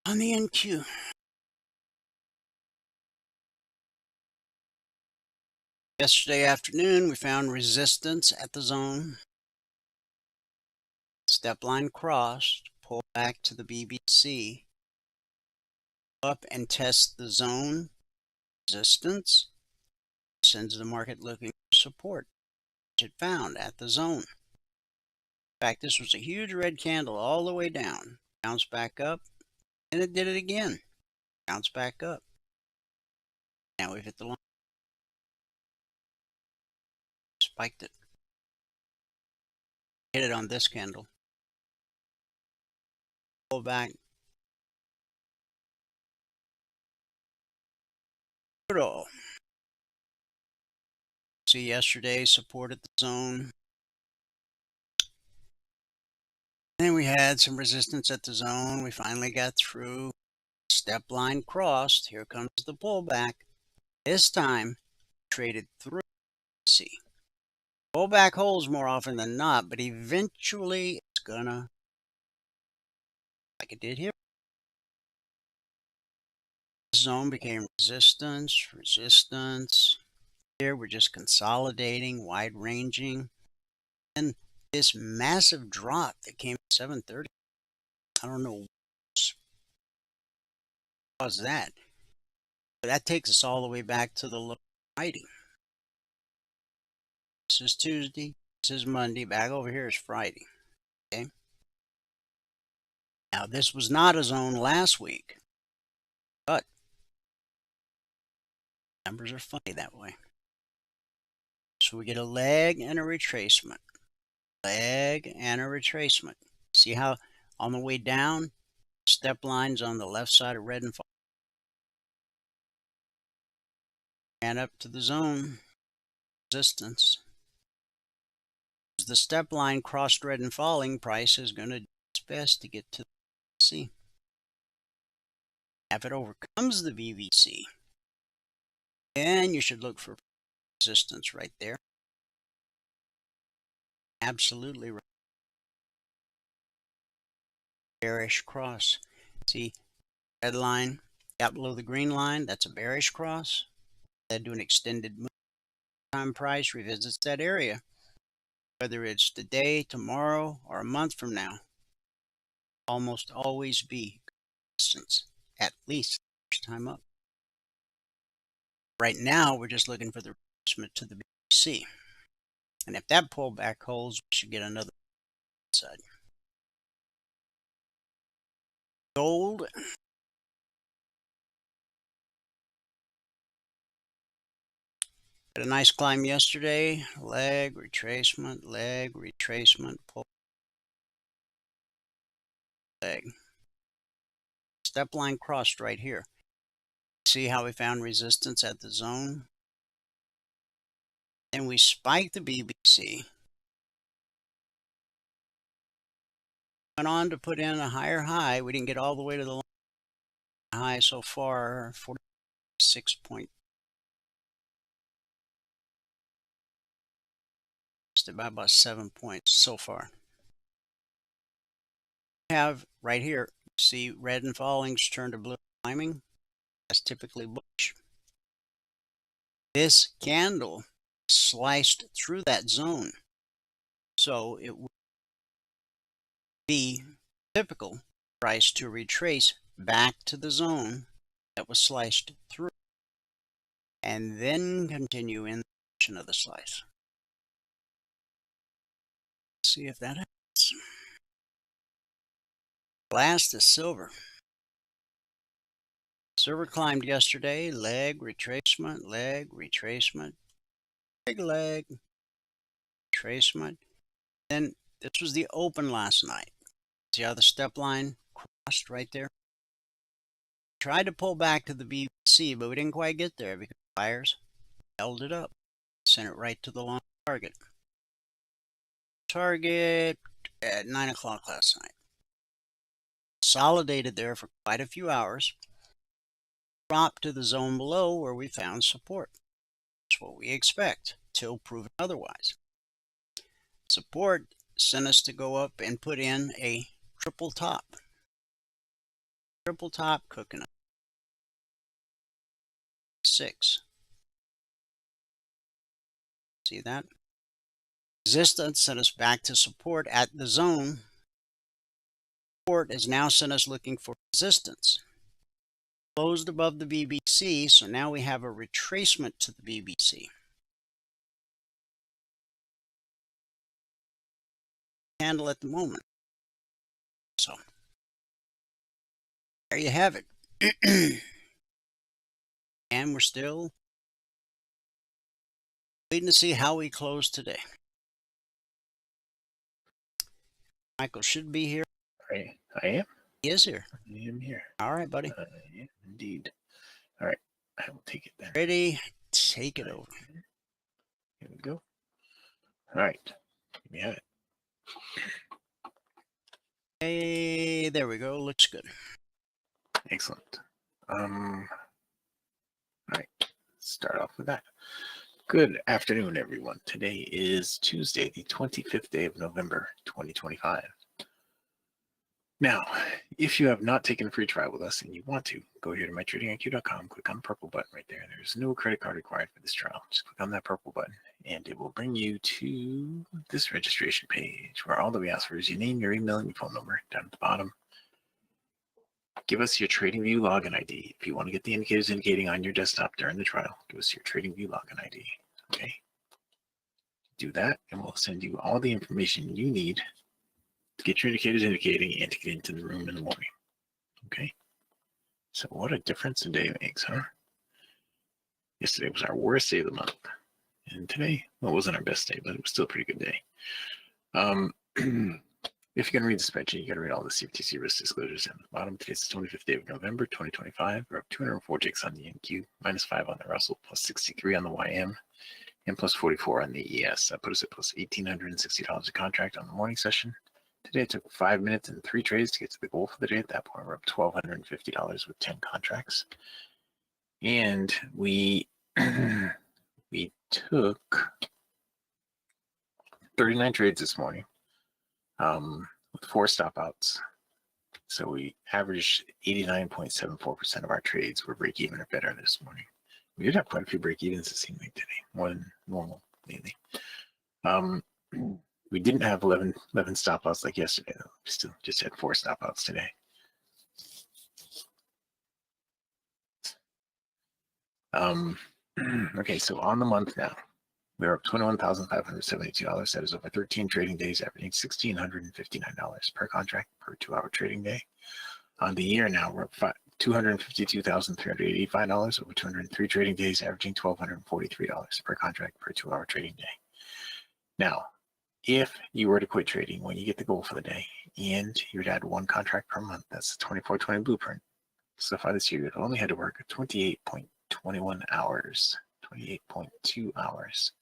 On the NQ. Yesterday afternoon, we found resistance at the zone. Step line crossed, pull back to the BBC, up and test the zone resistance, sends the market looking for support. it found at the zone. In fact, this was a huge red candle all the way down, bounced back up, and it did it again, bounced back up. Now we've hit the line, spiked it, hit it on this candle, pull back, put it all. See, yesterday supported the zone. Then we had some resistance at the zone. We finally got through. Step line crossed. Here comes the pullback. This time, traded through. See, pullback holds more often than not, but eventually it's gonna, like it did here. The zone became resistance, resistance. Here we're just consolidating, wide ranging, and this massive drop that came at 7:30. I don't know what caused that, but that takes us all the way back to the low Friday. This is Tuesday. This is Monday. Back over here is Friday. Okay. Now this was not a zone last week, but numbers are funny that way. So we get a leg and a retracement. Leg and a retracement. See how on the way down, step lines on the left side of red and falling. And up to the zone resistance. As the step line crossed red and falling, price is going to do its best to get to the VVC. If it overcomes the VVC, then you should look for resistance right there. Absolutely right. Bearish cross. See, red line out below the green line, that's a bearish cross. That do an extended move. Time price revisits that area. Whether it's today, tomorrow, or a month from now, almost always be resistance, at least first time up. Right now, we're just looking for the retracement to the BC. And if that pullback holds, we should get another side. Gold. Had a nice climb yesterday. Leg, retracement, pull, leg. Step line crossed right here. See how we found resistance at the zone? And we spiked the BBC. Went on to put in a higher high. We didn't get all the way to the high so far, 46 point. Just about 7 points so far. We have right here, see red and fallings turn to blue climbing. That's typically bullish. This candle sliced through that zone, so it would be typical price to retrace back to the zone that was sliced through and then continue in the direction of the slice. Let's see if that happens. Last is silver. Silver climbed yesterday, leg, retracement, big leg, retracement. Then this was the open last night. See how the step line crossed right there? Tried to pull back to the BBC, but we didn't quite get there because buyers held it up. Sent it right to the long target. Target at 9 o'clock last night. Consolidated there for quite a few hours. Dropped to the zone below where we found support. That's what we expect till proven otherwise. Support sent us to go up and put in a triple top. Triple top cooking up. 6. See that? Resistance sent us back to support at the zone. Support has now sent us looking for resistance. Closed above the BBC, so now we have a retracement to the BBC. candle at the moment. So there you have it. And we're still waiting to see how we close today. Michael should be here. I am. He is here. I am here. All right, buddy. I am indeed. All right. I will take it then. Ready? Take it over. Here we go. All right. We have it. Hey, there we go. Looks good. Excellent. All right. Start off with that. Good afternoon, everyone. Today is Tuesday, the 25th day of November, 2025. Now, if you have not taken a free trial with us and you want to, go here to mytradingiq.com, click on the purple button right there. There's no credit card required for this trial. Just click on that purple button and it will bring you to this registration page where all that we ask for is your name, your email, and your phone number down at the bottom. Give us your TradingView login ID. If you want to get the indicators indicating on your desktop during the trial, give us your TradingView login ID. Okay. Do that and we'll send you all the information you need to get your indicators indicating and to get into the room in the morning. Okay. So what a difference a day makes, huh? Yesterday was our worst day of the month. And today, well, it wasn't our best day, but it was still a pretty good day. If you're going to read the spreadsheet, you got to read all the CFTC risk disclosures at the bottom. Today's the 25th day of November, 2025. We're up 204 ticks on the NQ, -5 on the Russell, +63 on the YM, and +44 on the ES. That put us at +$1,860 a contract on the morning session. Today it took 5 minutes and 3 trades to get to the goal for the day. At that point, we're up $1,250 with 10 contracts. And we we took 39 trades this morning with 4 stop outs. So we averaged 89.74% of our trades were break even or better this morning. We did have quite a few break evens, it seemed like today, more than normal lately. We didn't have 11 stop outs like yesterday, though. We still just had 4 stop outs today. Okay, so on the month now, we're up $21,572. That is over 13 trading days, averaging $1,659 per contract per 2-hour trading day. On the year now, we're up $252,385 over 203 trading days, averaging $1,243 per contract per 2-hour trading day. Now, if you were to quit trading when you get the goal for the day and you would add 1 contract per month, that's the 24/20 blueprint. So far this year, you'd only had to work 28.21 hours, 28.2 hours.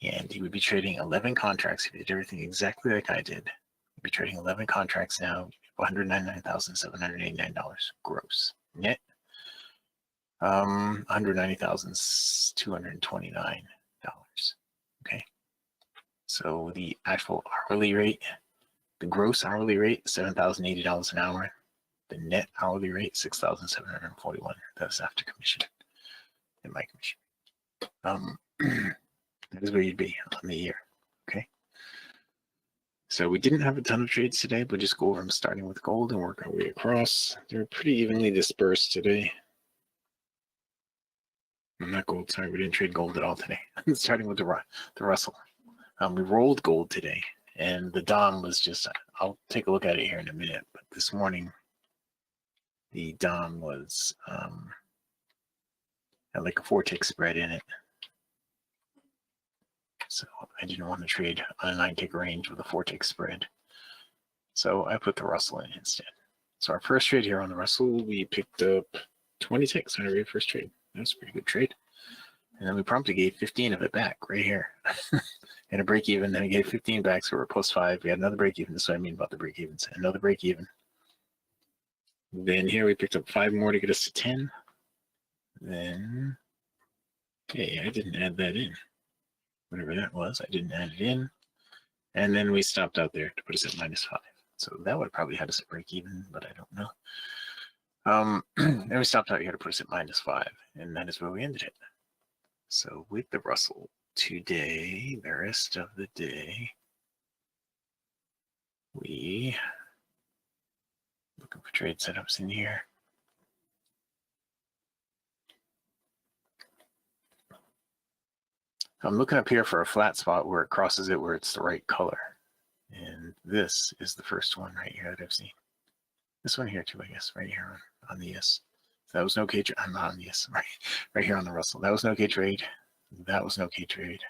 And you would be trading 11 contracts if you did everything exactly like I did. You'd be trading 11 contracts now, $199,789 gross. Net, $190,229. Okay. So the actual hourly rate, the gross hourly rate, $7,080 an hour. The net hourly rate, $6,741. That's after commission and my commission. That is where you'd be on the year. Okay. So we didn't have a ton of trades today, but just go over them starting with gold and work our way across. They're pretty evenly dispersed today. Not gold, sorry, we didn't trade gold at all today. Starting with the Russell. We rolled gold today, and the DOM was just, I'll take a look at it here in a minute, but this morning, the DOM was had like a 4-tick spread in it. So I didn't want to trade on a 9-tick range with a 4-tick spread. So I put the Russell in instead. So our first trade here on the Russell, we picked up 20 ticks on our very first trade. That was a pretty good trade. And then we promptly gave 15 of it back right here. And a break even, then we gave 15 back, so we're +5. We had another break even. That's what I mean about the break evens. Another break even. Then here we picked up 5 more to get us to 10. Then, hey, I didn't add that in. Whatever that was, I didn't add it in. And then we stopped out there to put us at -5. So that would have probably had us at break even, but I don't know. Then we stopped out here to put us at -5, and that is where we ended it. So with the Russell today, the rest of the day, we looking for trade setups in here. I'm looking up here for a flat spot where it crosses it, where it's the right color. And this is the first one right here that I've seen. This one here too, I guess, right here on the S. So that was an okay trade. I'm not on the S, right here on the Russell. That was an okay trade. That was an okay trade.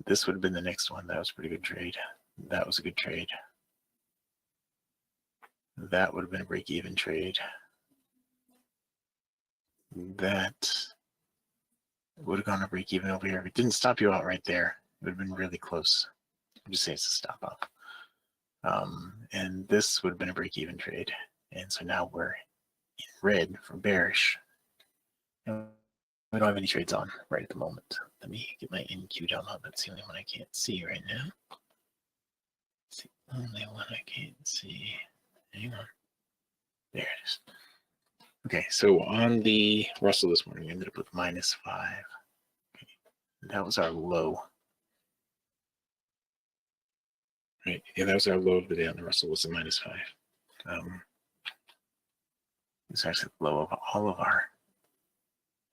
This would have been the next one. That was a pretty good trade. That was a good trade. That would have been a break-even trade. That would have gone to break-even over here. If it didn't stop you out right there, it would have been really close. I'm just saying it's a stop out. And this would have been a break-even trade. And so now we're in red for bearish. And we don't have any trades on right at the moment. Let me get my NQ down low. That's the only one I can't see right now. It's the only one I can't see. Hang on. There it is. Okay, so on the Russell this morning, we ended up with -5. Okay. That was our low. Right, yeah, that was our low of the day on the Russell, was a -5. It's actually the low of all of our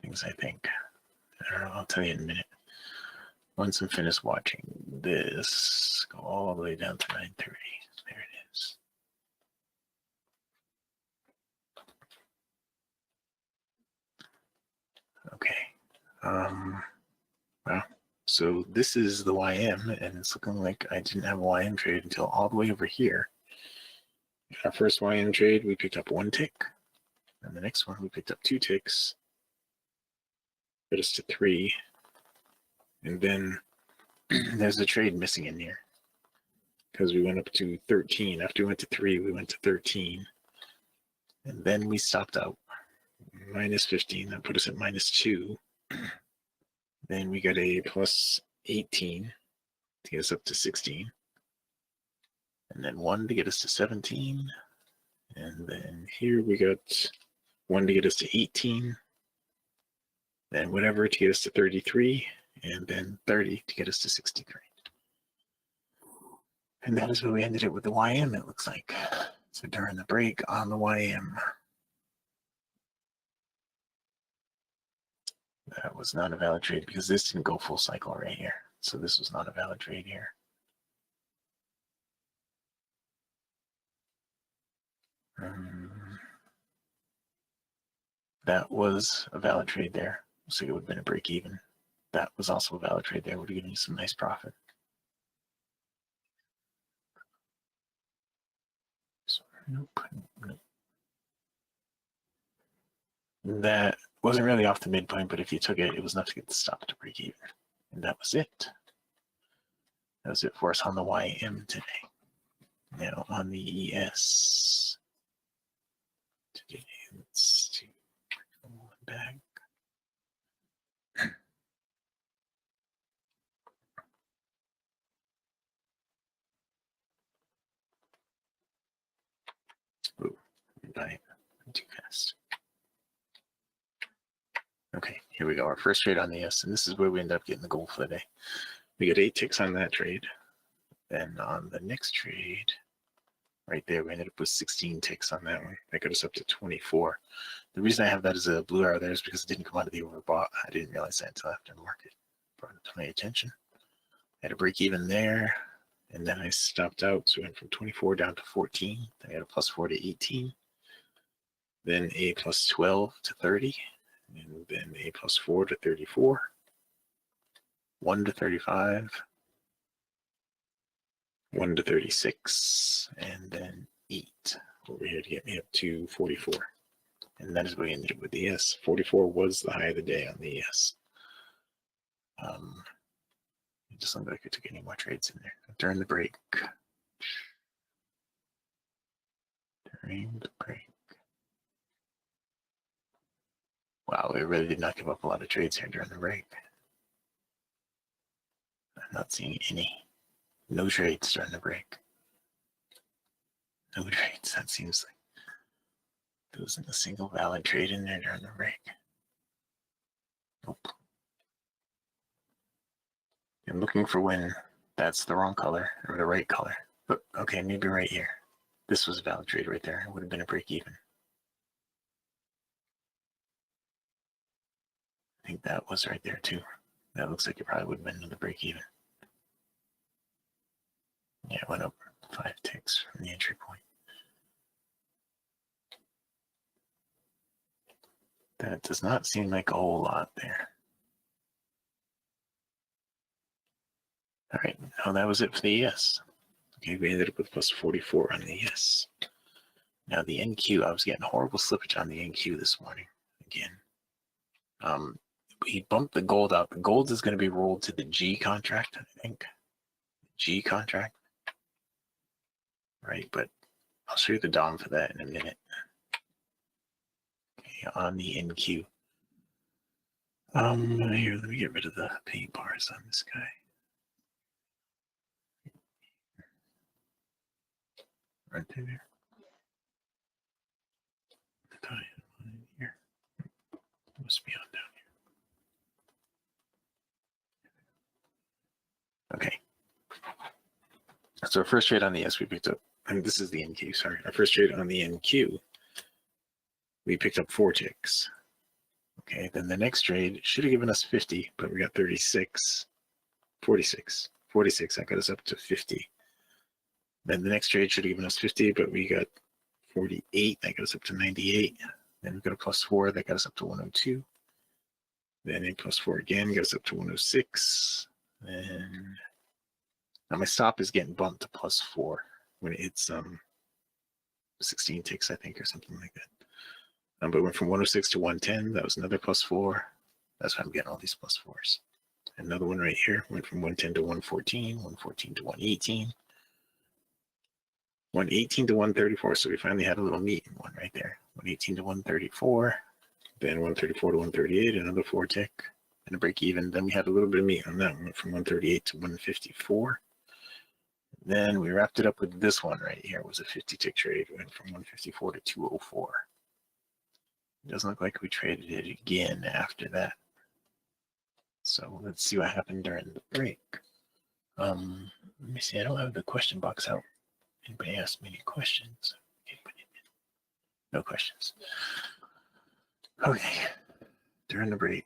things, I think. I don't know, I'll tell you in a minute. Once I'm finished watching this, go all the way down to 930. There it is. Okay. Well, so this is the YM, and it's looking like I didn't have a YM trade until all the way over here. Our first YM trade, we picked up 1 tick. And the next one, we picked up 2 ticks. Got us to 3. And then there's a trade missing in here because we went up to 13. After we went to 3, we went to 13. And then we stopped out. -15, that put us at -2. Then we got a +18 to get us up to 16. And then 1 to get us to 17. And then here we got 1 to get us to 18. Then whatever to get us to 33. And then 30 to get us to 63. And that is where we ended it with the YM, it looks like. So during the break on the YM. That was not a valid trade because this didn't go full cycle right here. So this was not a valid trade here. That was a valid trade there. So it would have been a break even. That was also a valid trade there. Would have given you some nice profit. So, nope. That wasn't really off the midpoint, but if you took it, it was enough to get the stop to break even. And that was it. That was it for us on the YM today. Now on the ES. Today, let's do one back. Ooh, I'm too fast. Okay, here we go. Our first trade on the S, and this is where we end up getting the goal for the day. We get 8 ticks on that trade. Then on the next trade, right there, we ended up with 16 ticks on that one. That got us up to 24. The reason I have that as a blue arrow there is because it didn't come out of the overbought. I didn't realize that until after the market brought it to my attention. I had a break even there, and then I stopped out. So we went from 24 down to 14. Then I had a +4 to 18. Then a +12 to 30. And then a +4 to 34. 1 to 35. 1 to 36. And then 8 over here to get me up to 44. And that is where we ended up with the S. 44 was the high of the day on the S. It doesn't look like I took any more trades in there. During the break. During the break. Wow, we really did not give up a lot of trades here during the break. I'm not seeing any. No trades during the break. No trades. That seems like there wasn't a single valid trade in there during the break. Nope. I'm looking for when that's the wrong color or the right color. But okay, maybe right here. This was a valid trade right there. It would have been a break even. I think that was right there too. That looks like it probably would have been another break even. Yeah, it went up 5 ticks from the entry point. That does not seem like a whole lot there. All right, now that was it for the ES. Okay, we ended up with plus 44 on the ES. Now the NQ, I was getting horrible slippage on the NQ this morning again. He bumped the gold out. The gold is going to be rolled to the G contract, I think. G contract. Right, but I'll show you the DOM for that in a minute. Okay, on the NQ. Here, let me get rid of the paint bars on this guy. Right there. Here. Must be on down here. Okay. So our first trade on the S we picked up, and this is the NQ, sorry. Our first trade on the NQ, we picked up 4 ticks. Okay, then the next trade should have given us 50, but we got 36, 46. 46, that got us up to 50. Then the next trade should have given us 50, but we got 48, that got us up to 98. Then we got a plus 4, that got us up to 102. Then a plus 4 again, got us up to 106. And now my stop is getting bumped to plus 4 when it hits 16 ticks, I think, or something like that. But it went from 106 to 110. That was another plus 4. That's why I'm getting all these plus 4s. Another one right here went from 110 to 114, 114 to 118, 118 to 134. So we finally had a little meat in one right there. 118 to 134, then 134 to 138, another 4 tick, and a break even. Then we had a little bit of meat on that one, went from 138 to 154. Then we wrapped it up with this one right here. It was a 50 tick trade. It went from 154 to 204. It doesn't look like we traded it again after that. So let's see what happened during the break. Let me see. I don't have the question box out. Anybody ask me any questions? No questions. Okay. During the break.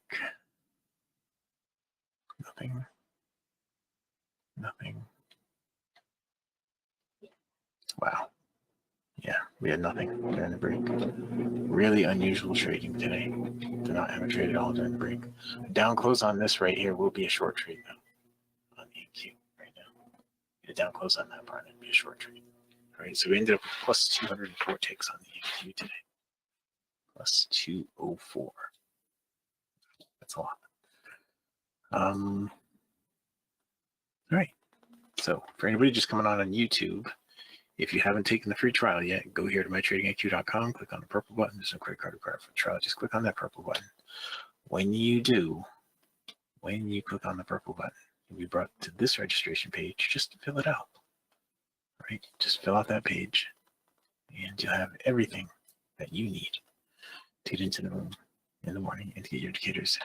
Nothing. Nothing. Wow. Yeah, we had nothing during the break. Really unusual trading today. Do not have a trade at all during the break. Down close on this right here will be a short trade though. On the NQ right now. Get a down close on that part, it'd be a short trade. All right, so we ended up with plus 204 ticks on the NQ today. Plus 204. That's a lot. All right. So for anybody just coming on YouTube, if you haven't taken the free trial yet, go here to mytradingIQ.com, click on the purple button. There's no credit card required for the trial. Just click on that purple button. When you click on the purple button, you'll be brought to this registration page just to fill it out. Right? Just fill out that page, and you'll have everything that you need to get into the room in the morning and to get your indicators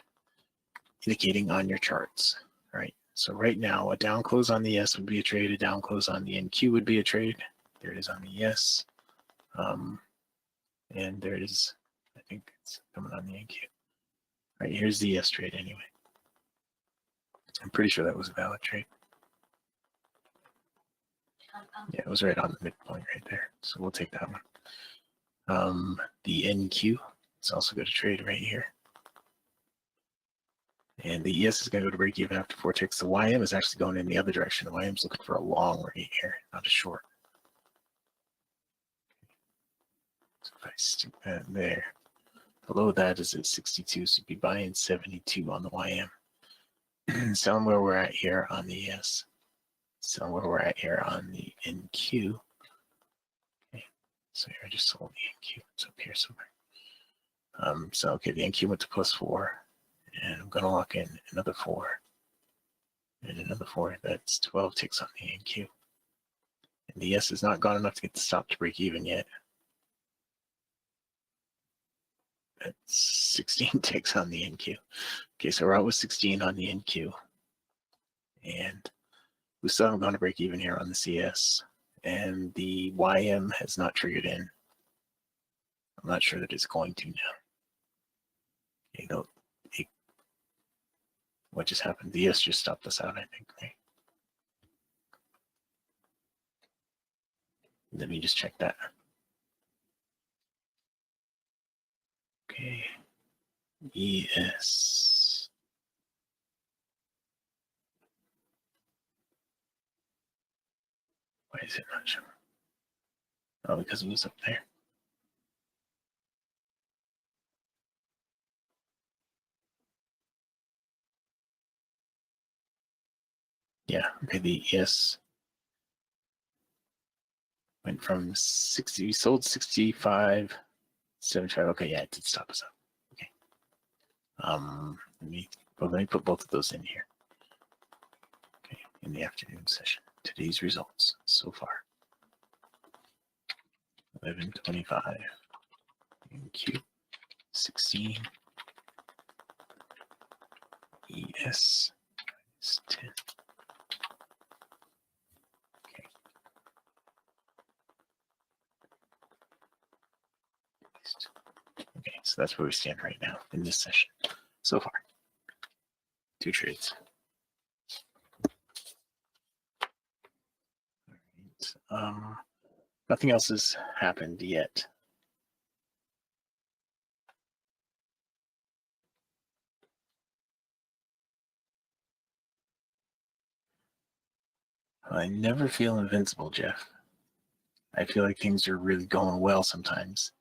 indicating on your charts. Right? So right now, a down close on the S would be a trade. A down close on the NQ would be a trade. There it is on the S. And there it is. I think it's coming on the NQ. All right, here's the S trade anyway. I'm pretty sure that was a valid trade. Yeah, it was right on the midpoint right there. So we'll take that one. The NQ, it's also got a trade right here. And the ES is going to go to break even after 4 ticks. The YM is actually going in the other direction. The YM is looking for a long right here, not a short. So if I stick that there, below that is at 62, so you'd be buying 72 on the YM. Selling where we're at here on the ES. Selling where we're at here on the NQ. Okay, so here I just sold the NQ. It's up here somewhere. So okay, the NQ went to plus 4. And I'm going to lock in another 4 and another 4. That's 12 ticks on the NQ. And the S is not gone enough to get the stop to break even yet. That's 16 ticks on the NQ. Okay, so we're out with 16 on the NQ. And we still haven't gone to break even here on the CS. And the YM has not triggered in. I'm not sure that it's going to now. Okay, what just happened? The ES just stopped us out, I think. Right? Let me just check that. Okay. ES. Why is it not showing? Oh, because it was up there. Yeah, okay, the ES went from 60, we sold 65, 75. Okay, yeah, it did stop us up. Okay. Let me put both of those in here. Okay, in the afternoon session. Today's results so far. 11:25 in Q 16 ES is 10. Okay. Okay, so that's where we stand right now in this session so far. 2 trades. All right. Nothing else has happened yet. I never feel invincible, Jeff. I feel like things are really going well sometimes.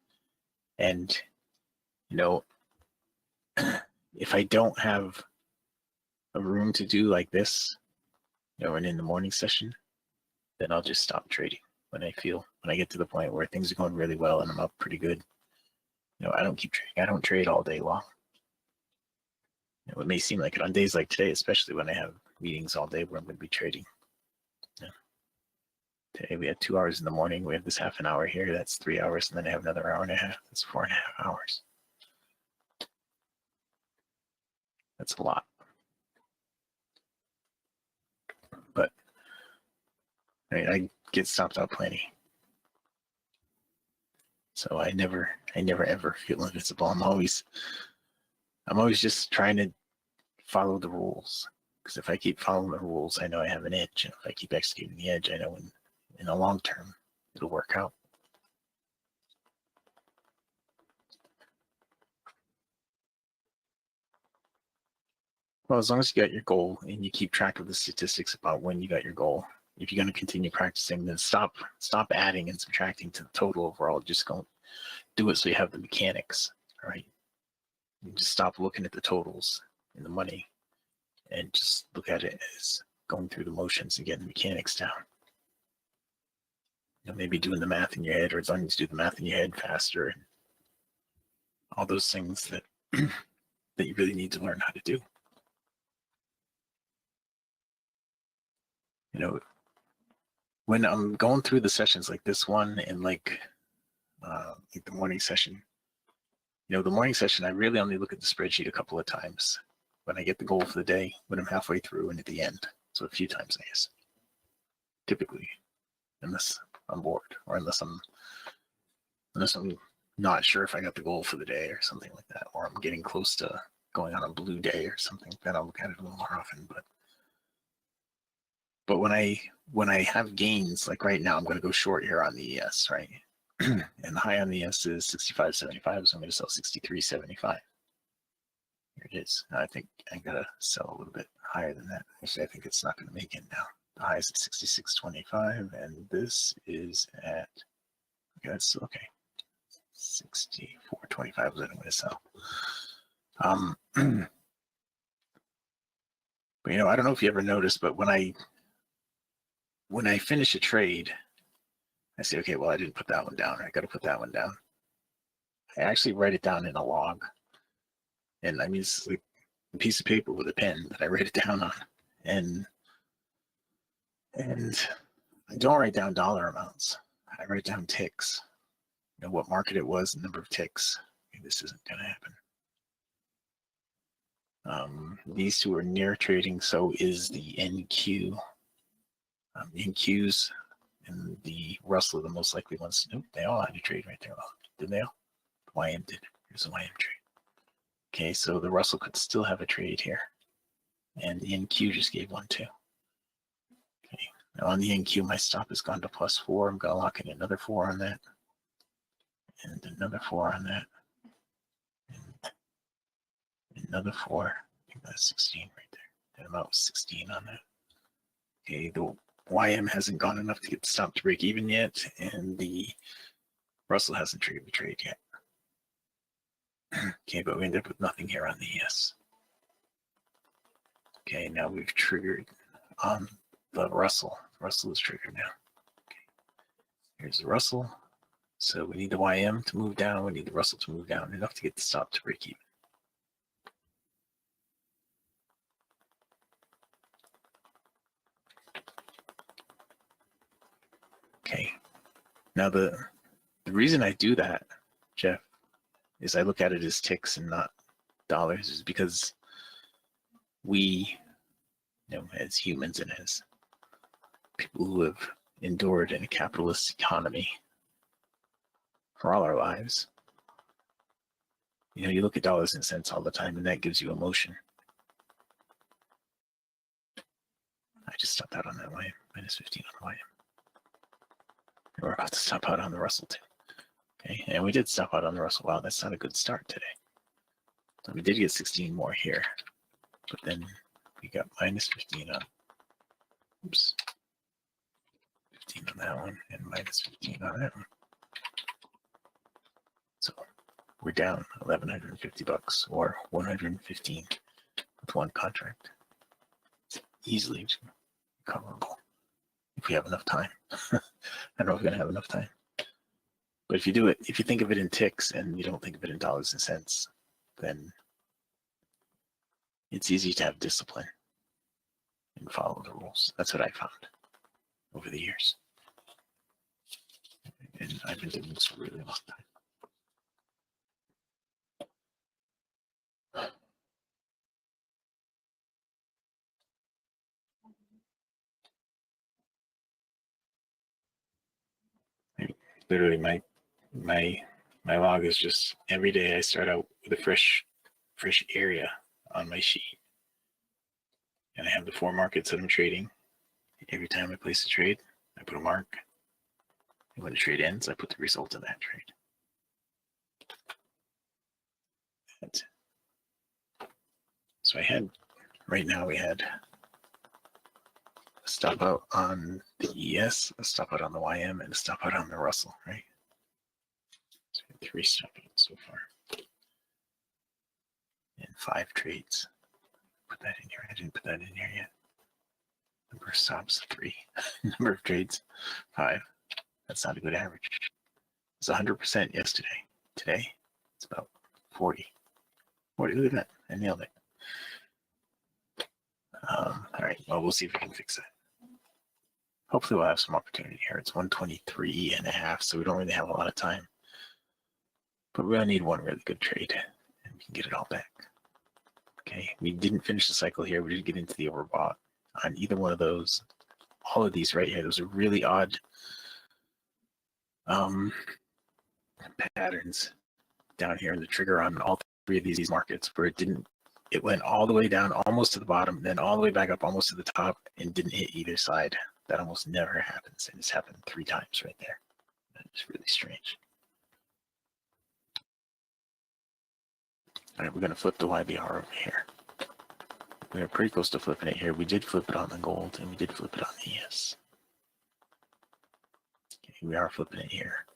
And, you know, if I don't have a room to do like this, you know, and in the morning session, then I'll just stop trading when I get to the point where things are going really well and I'm up pretty good. You know, I don't keep trading. I don't trade all day long. You know, it may seem like it on days like today, especially when I have meetings all day where I'm going to be trading. Yeah. Today we had 2 hours in the morning. We have this half an hour here. That's 3 hours. And then I have another hour and a half. That's 4.5 hours. That's a lot. But I get stopped out plenty. So I never ever feel invincible. I'm always just trying to follow the rules. Because if I keep following the rules, I know I have an edge. And if I keep executing the edge, I know in the long term, it'll work out. Well, as long as you got your goal and you keep track of the statistics about when you got your goal, if you're going to continue practicing, then stop adding and subtracting to the total overall. Just go do it so you have the mechanics, all right? You just stop looking at the totals and the money and just look at it as going through the motions and getting the mechanics down. You know, maybe doing the math in your head, or as long as you do the math in your head faster, and all those things that that you really need to learn how to do. You know, when I'm going through the sessions like this one and like the morning session, you know, the morning session, I really only look at the spreadsheet a couple of times. When I get the goal for the day, when I'm halfway through, and at the end. So a few times, I guess. Typically, unless I'm bored, or unless I'm not sure if I got the goal for the day or something like that, or I'm getting close to going on a blue day or something, then I'll look at it a little more often. But when I have gains, like right now, I'm going to go short here on the ES, right? And the high on the ES is 65.75, so I'm going to sell 63.75. Here it is. I think I got to sell a little bit higher than that. Actually, I think it's not going to make it now. The high is at 66.25, and this is at, okay, that's okay. 64.25 is what I'm going to sell. But you know, I don't know if you ever noticed, but when I finish a trade, I say, okay, well, I didn't put that one down. I got to put that one down. I actually write it down in a log. And I mean, it's like a piece of paper with a pen that I write it down on. And I don't write down dollar amounts. I write down ticks. You know, what market it was, the number of ticks. Okay, this isn't going to happen. These two are near trading, so is the NQ. NQs and the Russell are the most likely ones. Nope, they all had a trade right there. Well, did they all? The YM did. Here's a YM trade. Okay, so the Russell could still have a trade here. And the NQ just gave one too. Okay, Now on the NQ, my stop has gone to +4. I'm going to lock in another 4 on that. And another 4 on that. And another 4. I think that's 16 right there. And I'm out with 16 on that. Okay, the YM hasn't gone enough to get the stop to break even yet, and the Russell hasn't triggered the trade yet. Okay, but we end up with nothing here on the ES. Okay, now we've triggered on the Russell. Russell is triggered now. Okay. Here's the Russell. So we need the YM to move down. We need the Russell to move down enough to get the stop to break even. Okay. Now the reason I do that, Jeff, is I look at it as ticks and not dollars, is because we, as humans and as people who have endured in a capitalist economy for all our lives, you look at dollars and cents all the time, and that gives you emotion. I just stopped out on that YM, -15 on the YM. We're about to stop out on the Russell too. Okay, and we did stop out on the Russell. Wow, that's not a good start today. So we did get 16 more here, but then we got -15 on, 15 on that one, and -15 on that one. So we're down $1,150 or 115 with one contract. It's easily recoverable if we have enough time. I don't know if we're gonna have enough time. But if you do it, if you think of it in ticks and you don't think of it in dollars and cents, then it's easy to have discipline and follow the rules. That's what I found over the years. And I've been doing this for a really long time. Literally, my log is just every day I start out with a fresh area on my sheet, and I have the 4 markets that I'm trading. Every time I place a trade, I put a mark, and when the trade ends, I put the result of that trade. That's it. So right now we had a stop out on the ES, a stop out on the YM, and a stop out on the Russell, right? So we had 3 stop outs so far. And 5 trades. Put that in here. I didn't put that in here yet. Number of stops, 3. Number of trades, 5. That's not a good average. It's 100% yesterday. Today, it's about 40. 40, look at that. I nailed it. All right, well, we'll see if we can fix that. Hopefully we'll have some opportunity here. It's 123.5, so we don't really have a lot of time. But we're gonna need one really good trade, and we can get it all back. Okay, we didn't finish the cycle here. We didn't get into the overbought on either one of those. All of these right here, those are really odd patterns down here in the trigger on all 3 of these markets, where it went all the way down almost to the bottom, then all the way back up almost to the top, and didn't hit either side. That almost never happens, and it's happened 3 times right there. That's really strange. All right, we're going to flip the YBR over here. We're pretty close to flipping it here. We did flip it on the gold, and we did flip it on the ES. Okay, we are flipping it here.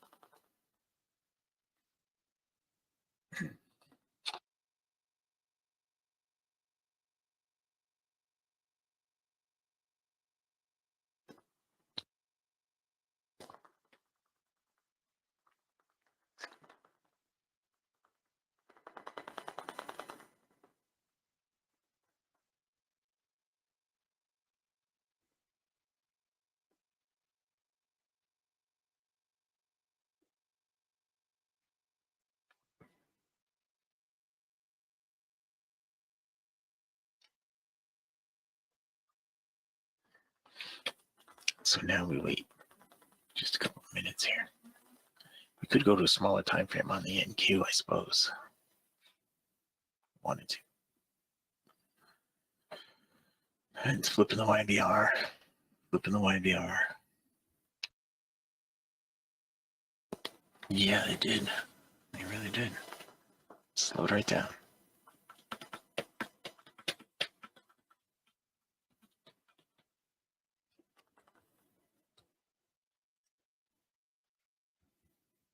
So now we wait just a couple of minutes here. We could go to a smaller time frame on the NQ, I suppose. Wanted to. And it's flipping the YBR. flipping the YBR. Yeah, they did. They really did. Slowed right down.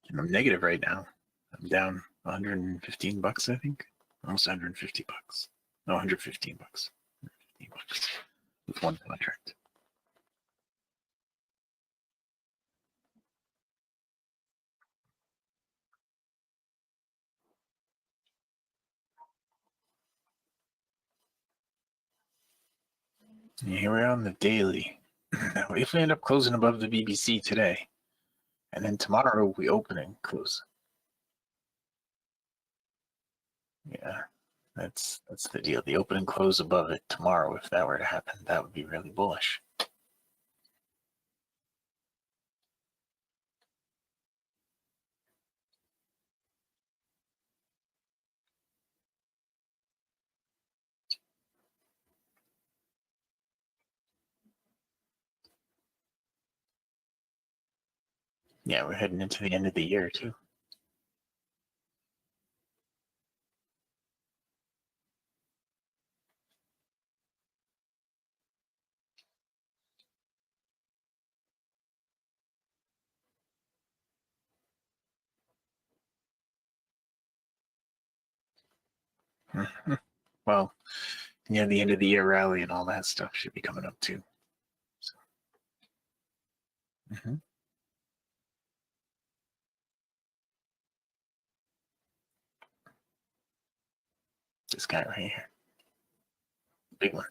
And I'm negative right now. I'm down 115 bucks, I think. Almost 150 bucks. No, 115 bucks. 115 bucks with one contract. And here we are on the daily. Now, if we end up closing above the BBC today, and then tomorrow we open and close. Yeah, that's the deal. The open and close above it tomorrow, if that were to happen, that would be really bullish. Yeah, we're heading into the end of the year too. Well, yeah, the end of the year rally and all that stuff should be coming up too. So. This guy right here, big one.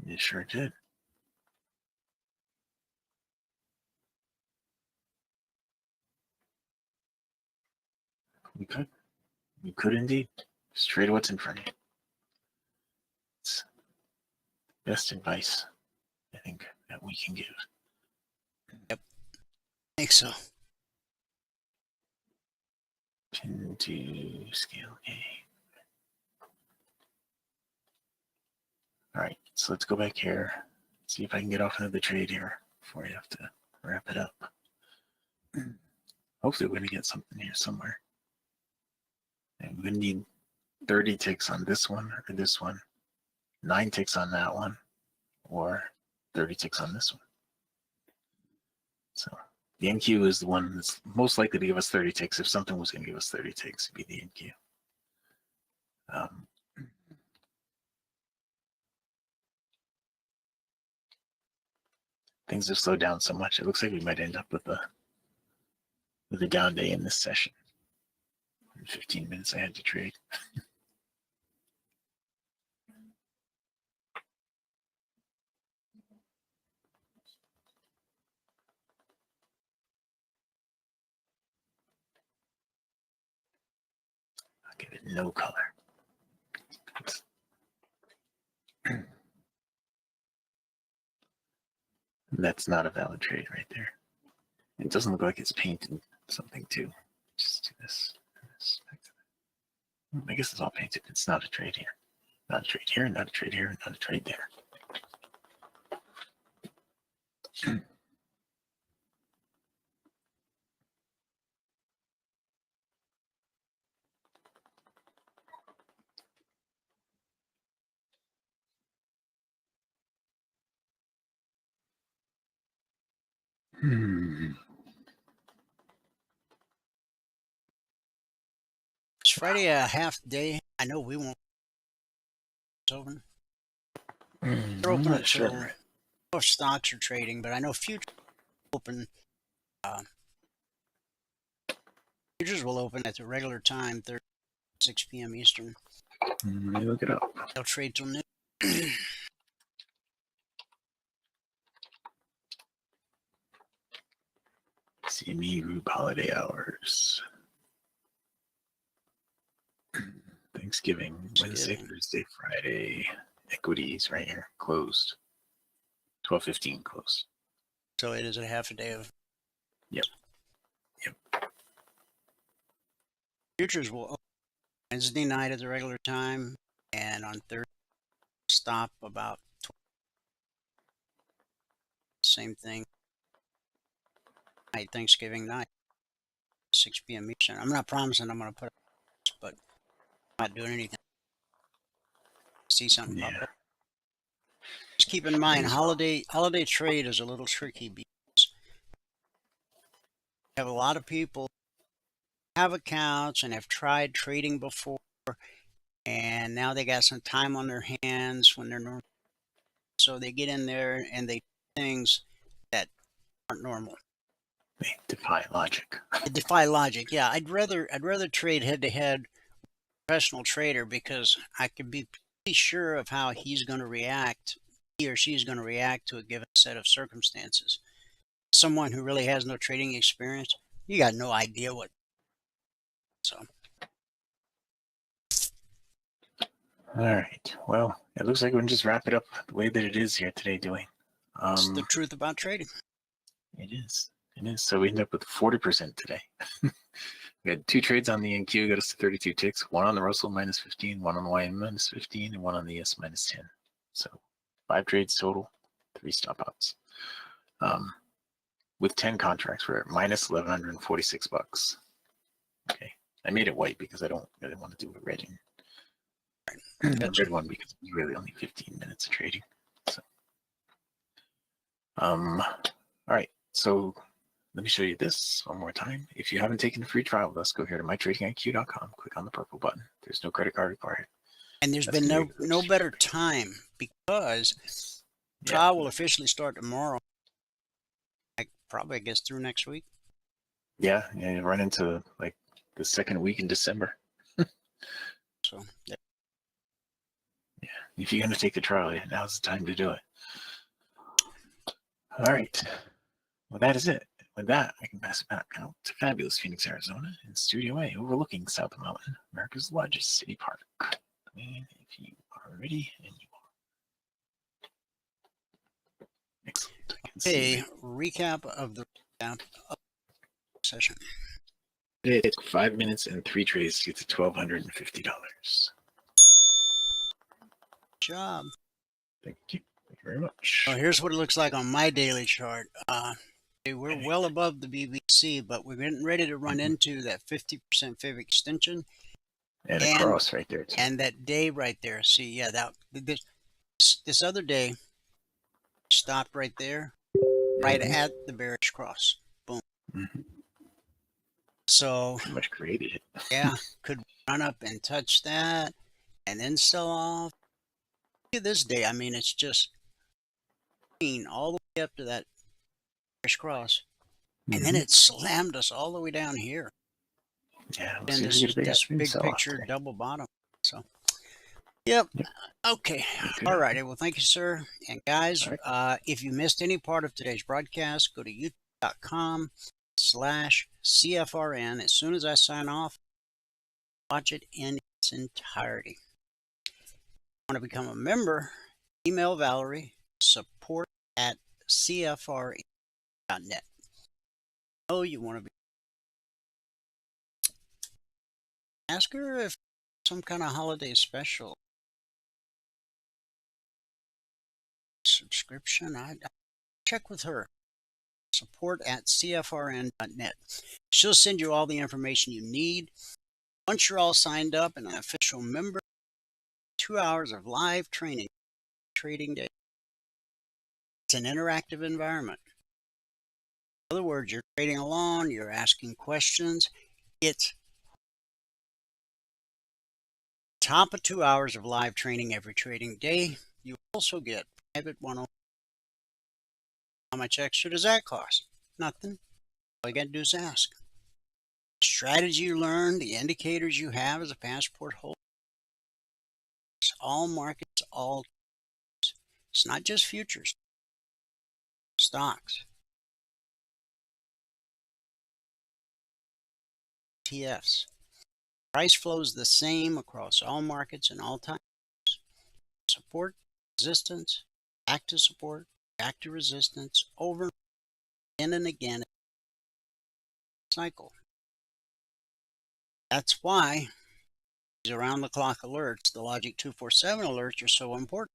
You sure did. You could. You could indeed. Just trade what's in front of you. It's best advice, I think, that we can give. Yep. I think so. Pin to scale A. All right, so let's go back here. See if I can get off another trade here before you have to wrap it up. Hopefully we're going to get something here somewhere. And we're going to need 30 ticks on this one or this one, 9 ticks on that one, or 30 ticks on this one. So the NQ is the one that's most likely to give us 30 ticks. If something was going to give us 30 ticks, it'd be the NQ. Things have slowed down so much. It looks like we might end up with a down day in this session. In 15 minutes I had to trade. I'll give it no color. That's not a valid trade right there. It doesn't look like it's painted something too. Just do this. I guess it's all painted. It's not a trade here. Not a trade here, not a trade here, not a trade there. Is Friday a half day? I know we won't. It's open. They're open I'm not until sure. I don't know if stocks are trading, but I know futures open. Futures will open at the regular time, 6 p.m. Eastern. Let me look it up. They'll trade till noon. CME group holiday hours. Thanksgiving, Wednesday, Thursday, Friday. Equities right here, closed. 12:15 closed. So it is a half a day of. Yep. Futures will open Wednesday night at the regular time, and on Thursday stop about 12. Same thing. Thanksgiving night, 6 p.m. Eastern. I'm not promising I'm going to put it, but I'm not doing anything. See something pop Yeah. up. Just keep in mind, holiday trade is a little tricky because you have a lot of people have accounts and have tried trading before, and now they got some time on their hands when they're normal. So they get in there and they do things that aren't normal. They defy logic. They defy logic. Yeah, I'd rather trade head to head professional trader because I could be pretty sure of how he or she is going to react to a given set of circumstances. Someone who really has no trading experience, you got no idea what. So. All right. Well, it looks like we can just wrap it up the way that it is here today, Dwayne. It's the truth about trading. It is. It is. So we end up with 40% today. We had 2 trades on the NQ, got us to 32 ticks. 1 on the Russell minus 15, 1 on the YM minus 15, and 1 on the ES minus 10. So 5 trades total, 3 stop outs. With 10 contracts, we're at minus $1,146. Okay. I made it white because I don't really want to do a red one because it's really only 15 minutes of trading. So, all right. So let me show you this one more time. If you haven't taken a free trial with us, go here to mytradingiq.com, click on the purple button. There's no credit card required. And there's been no better time because trial will officially start tomorrow. I guess through next week. Yeah, you run into like the second week in December. So yeah, if you're going to take the trial, now's the time to do it. All right. Well, that is it. With that, I can pass it back out to fabulous Phoenix, Arizona, in Studio A, overlooking South Mountain, America's largest city park. And if you are ready, and you are. Excellent. Okay, recap of the session. It took 5 minutes and 3 trades to get to $1,250. Job. Thank you. Thank you very much. Well, here's what it looks like on my daily chart. We're well above the BBC, but we're getting ready to run into that 50% fib extension. And a cross right there, too. And that day right there. See, yeah, this other day stopped right there, right at the bearish cross. Boom. So pretty much created it. Yeah, could run up and touch that and then sell off. Look at this day. I mean, it's just all the way up to that bearish cross. And then it slammed us all the way down here. Yeah, and this is this big picture double bottom. So, yep. Okay. All righty. Well, thank you, sir. And guys, if you missed any part of today's broadcast, go to youtube.com/CFRN. As soon as I sign off, watch it in its entirety. If you want to become a member, email Valerie, support@CFRN.net. Oh, you want to be. Ask her if some kind of holiday special subscription. I check with her. Support@CFRN.net. She'll send you all the information you need. Once you're all signed up and an official member, 2 hours of live training, trading day. It's an interactive environment. In other words, you're trading along, you're asking questions. It's top of 2 hours of live training every trading day. You also get private one-on-one. How much extra does that cost? Nothing. All you got to do is ask. The strategy you learn, the indicators you have as a passport holder. It's all markets, all. It's not just futures. Stocks. ETFs. Price flows the same across all markets and all times. Support, resistance, back to support, back to resistance, over and again. Cycle. That's why These around-the-clock alerts, the Logic 247 alerts, are so important.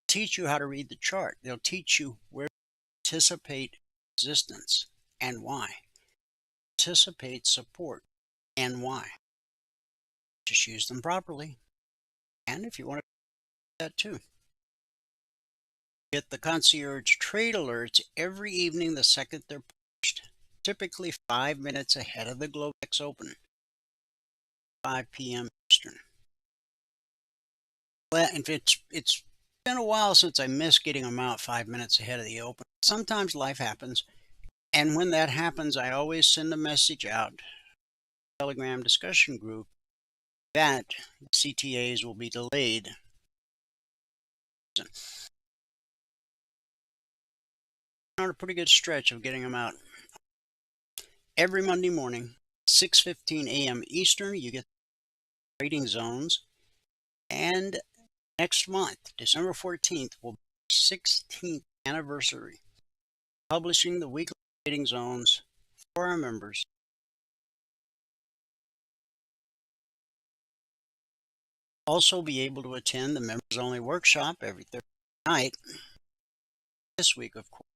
They'll teach you how to read the chart. They'll teach you where to anticipate resistance and why. Anticipate support and why. Just use them properly. And if you want to do that too. Get the concierge trade alerts every evening the second they're published, typically 5 minutes ahead of the Globex open, 5 p.m. Eastern. Well, if it's been a while since I missed getting them out 5 minutes ahead of the open. Sometimes life happens, and when that happens, I always send a message out, Telegram discussion group, that CTAs will be delayed. On a pretty good stretch of getting them out. Every Monday morning, 6:15 a.m. Eastern, you get trading zones. And next month, December 14th, will be the 16th anniversary, publishing the weekly trading zones for our members. Also be able to attend the members-only workshop every Thursday night, this week, of course.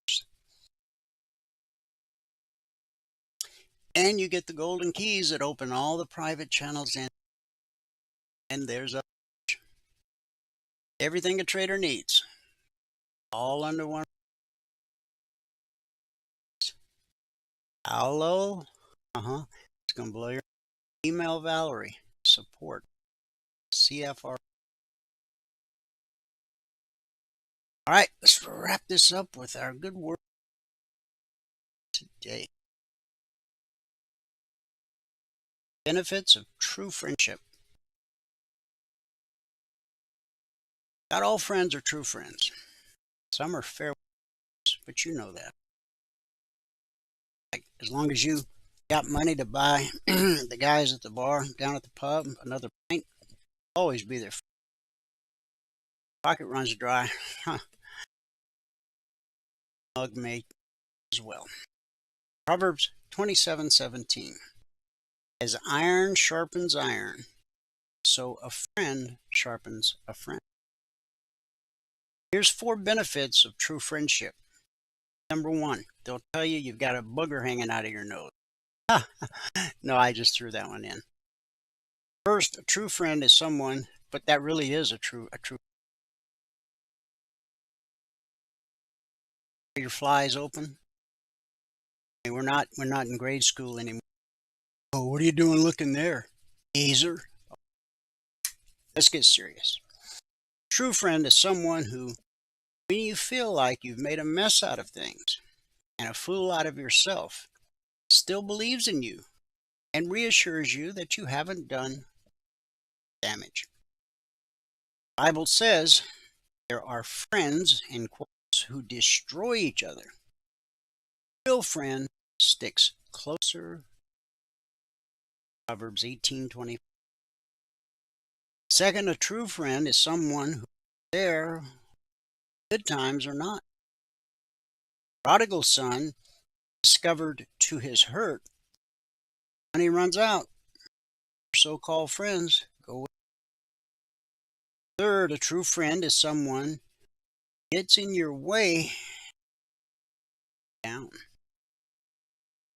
And you get the golden keys that open all the private channels in. And there's everything a trader needs, all under one. Hello? It's going to blow your email Valerie, support, CFR. All right, let's wrap this up with our good word today. Benefits of true friendship. Not all friends are true friends. Some are fair ones, but you know that. Like, as long as you got money to buy the guys at the bar down at the pub another pint, always be there. Pocket runs dry. Mug mate as well. Proverbs 27:17. As iron sharpens iron, so a friend sharpens a friend. Here's 4 benefits of true friendship. Number 1, they'll tell you you've got a booger hanging out of your nose. No, I just threw that one in. First, a true friend is someone, but that really is a true. Your flies open. Hey, we're not in grade school anymore. Oh, what are you doing looking there, geezer? Let's get serious. True friend is someone who, when you feel like you've made a mess out of things and a fool out of yourself, still believes in you and reassures you that you haven't done damage. The Bible says there are friends, in quotes, who destroy each other. A real friend sticks closer. Proverbs 18:20. Second, a true friend is someone who is there good times or not. Prodigal son discovered to his hurt, money runs out. So-called friends go away. Third, a true friend is someone who gets in your way down.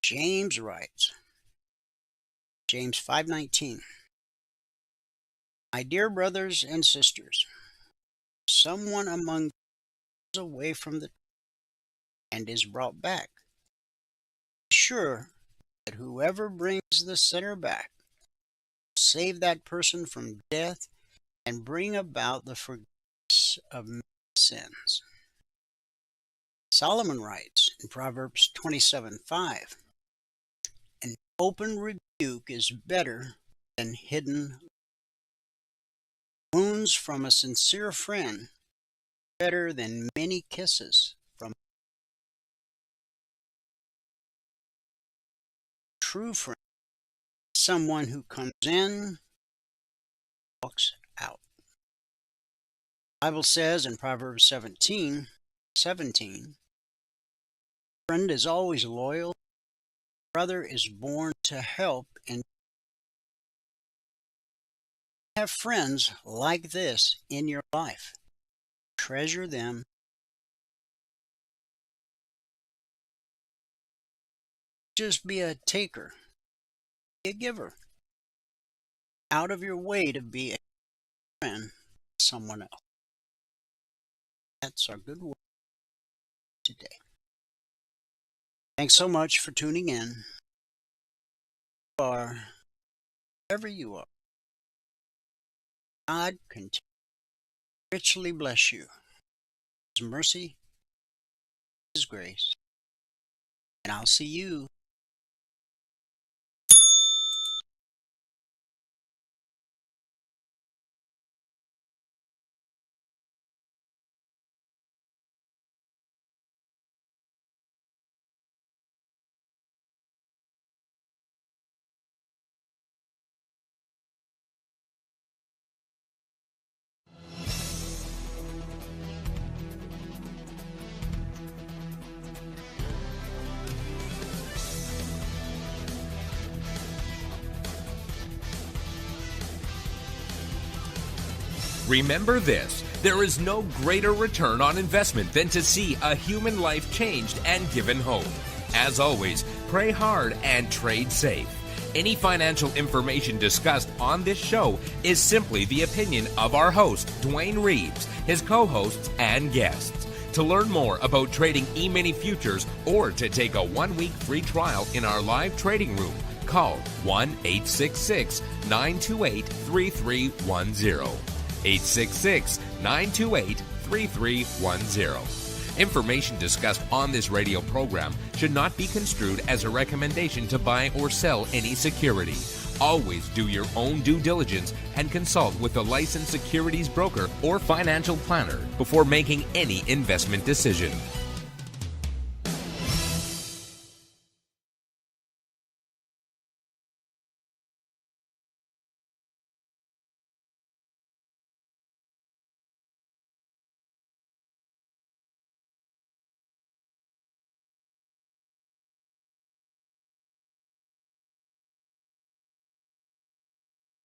James writes, James 5:19. My dear brothers and sisters, someone among you is away from the truth and is brought back. Be sure that whoever brings the sinner back will save that person from death and bring about the forgiveness of many sins. Solomon writes in Proverbs 27:5, an open rebuke is better than hidden. Wounds from a sincere friend are better than many kisses from a true friend. Someone who comes in, walks out. The Bible says in Proverbs 17:17, friend is always loyal. Brother is born to help and Have friends like this in your life. Treasure them. Just be a taker, be a giver. Out of your way to be a friend to someone else. That's our good word today. Thanks so much for tuning in. Wherever you are, God continue to richly bless you. His mercy, His grace. And I'll see you. Remember this, there is no greater return on investment than to see a human life changed and given hope. As always, pray hard and trade safe. Any financial information discussed on this show is simply the opinion of our host, Dwayne Reeves, his co-hosts, and guests. To learn more about trading E-mini futures or to take a 1-week free trial in our live trading room, call 1-866-928-3310. 866-928-3310. Information discussed on this radio program should not be construed as a recommendation to buy or sell any security. Always do your own due diligence and consult with a licensed securities broker or financial planner before making any investment decision.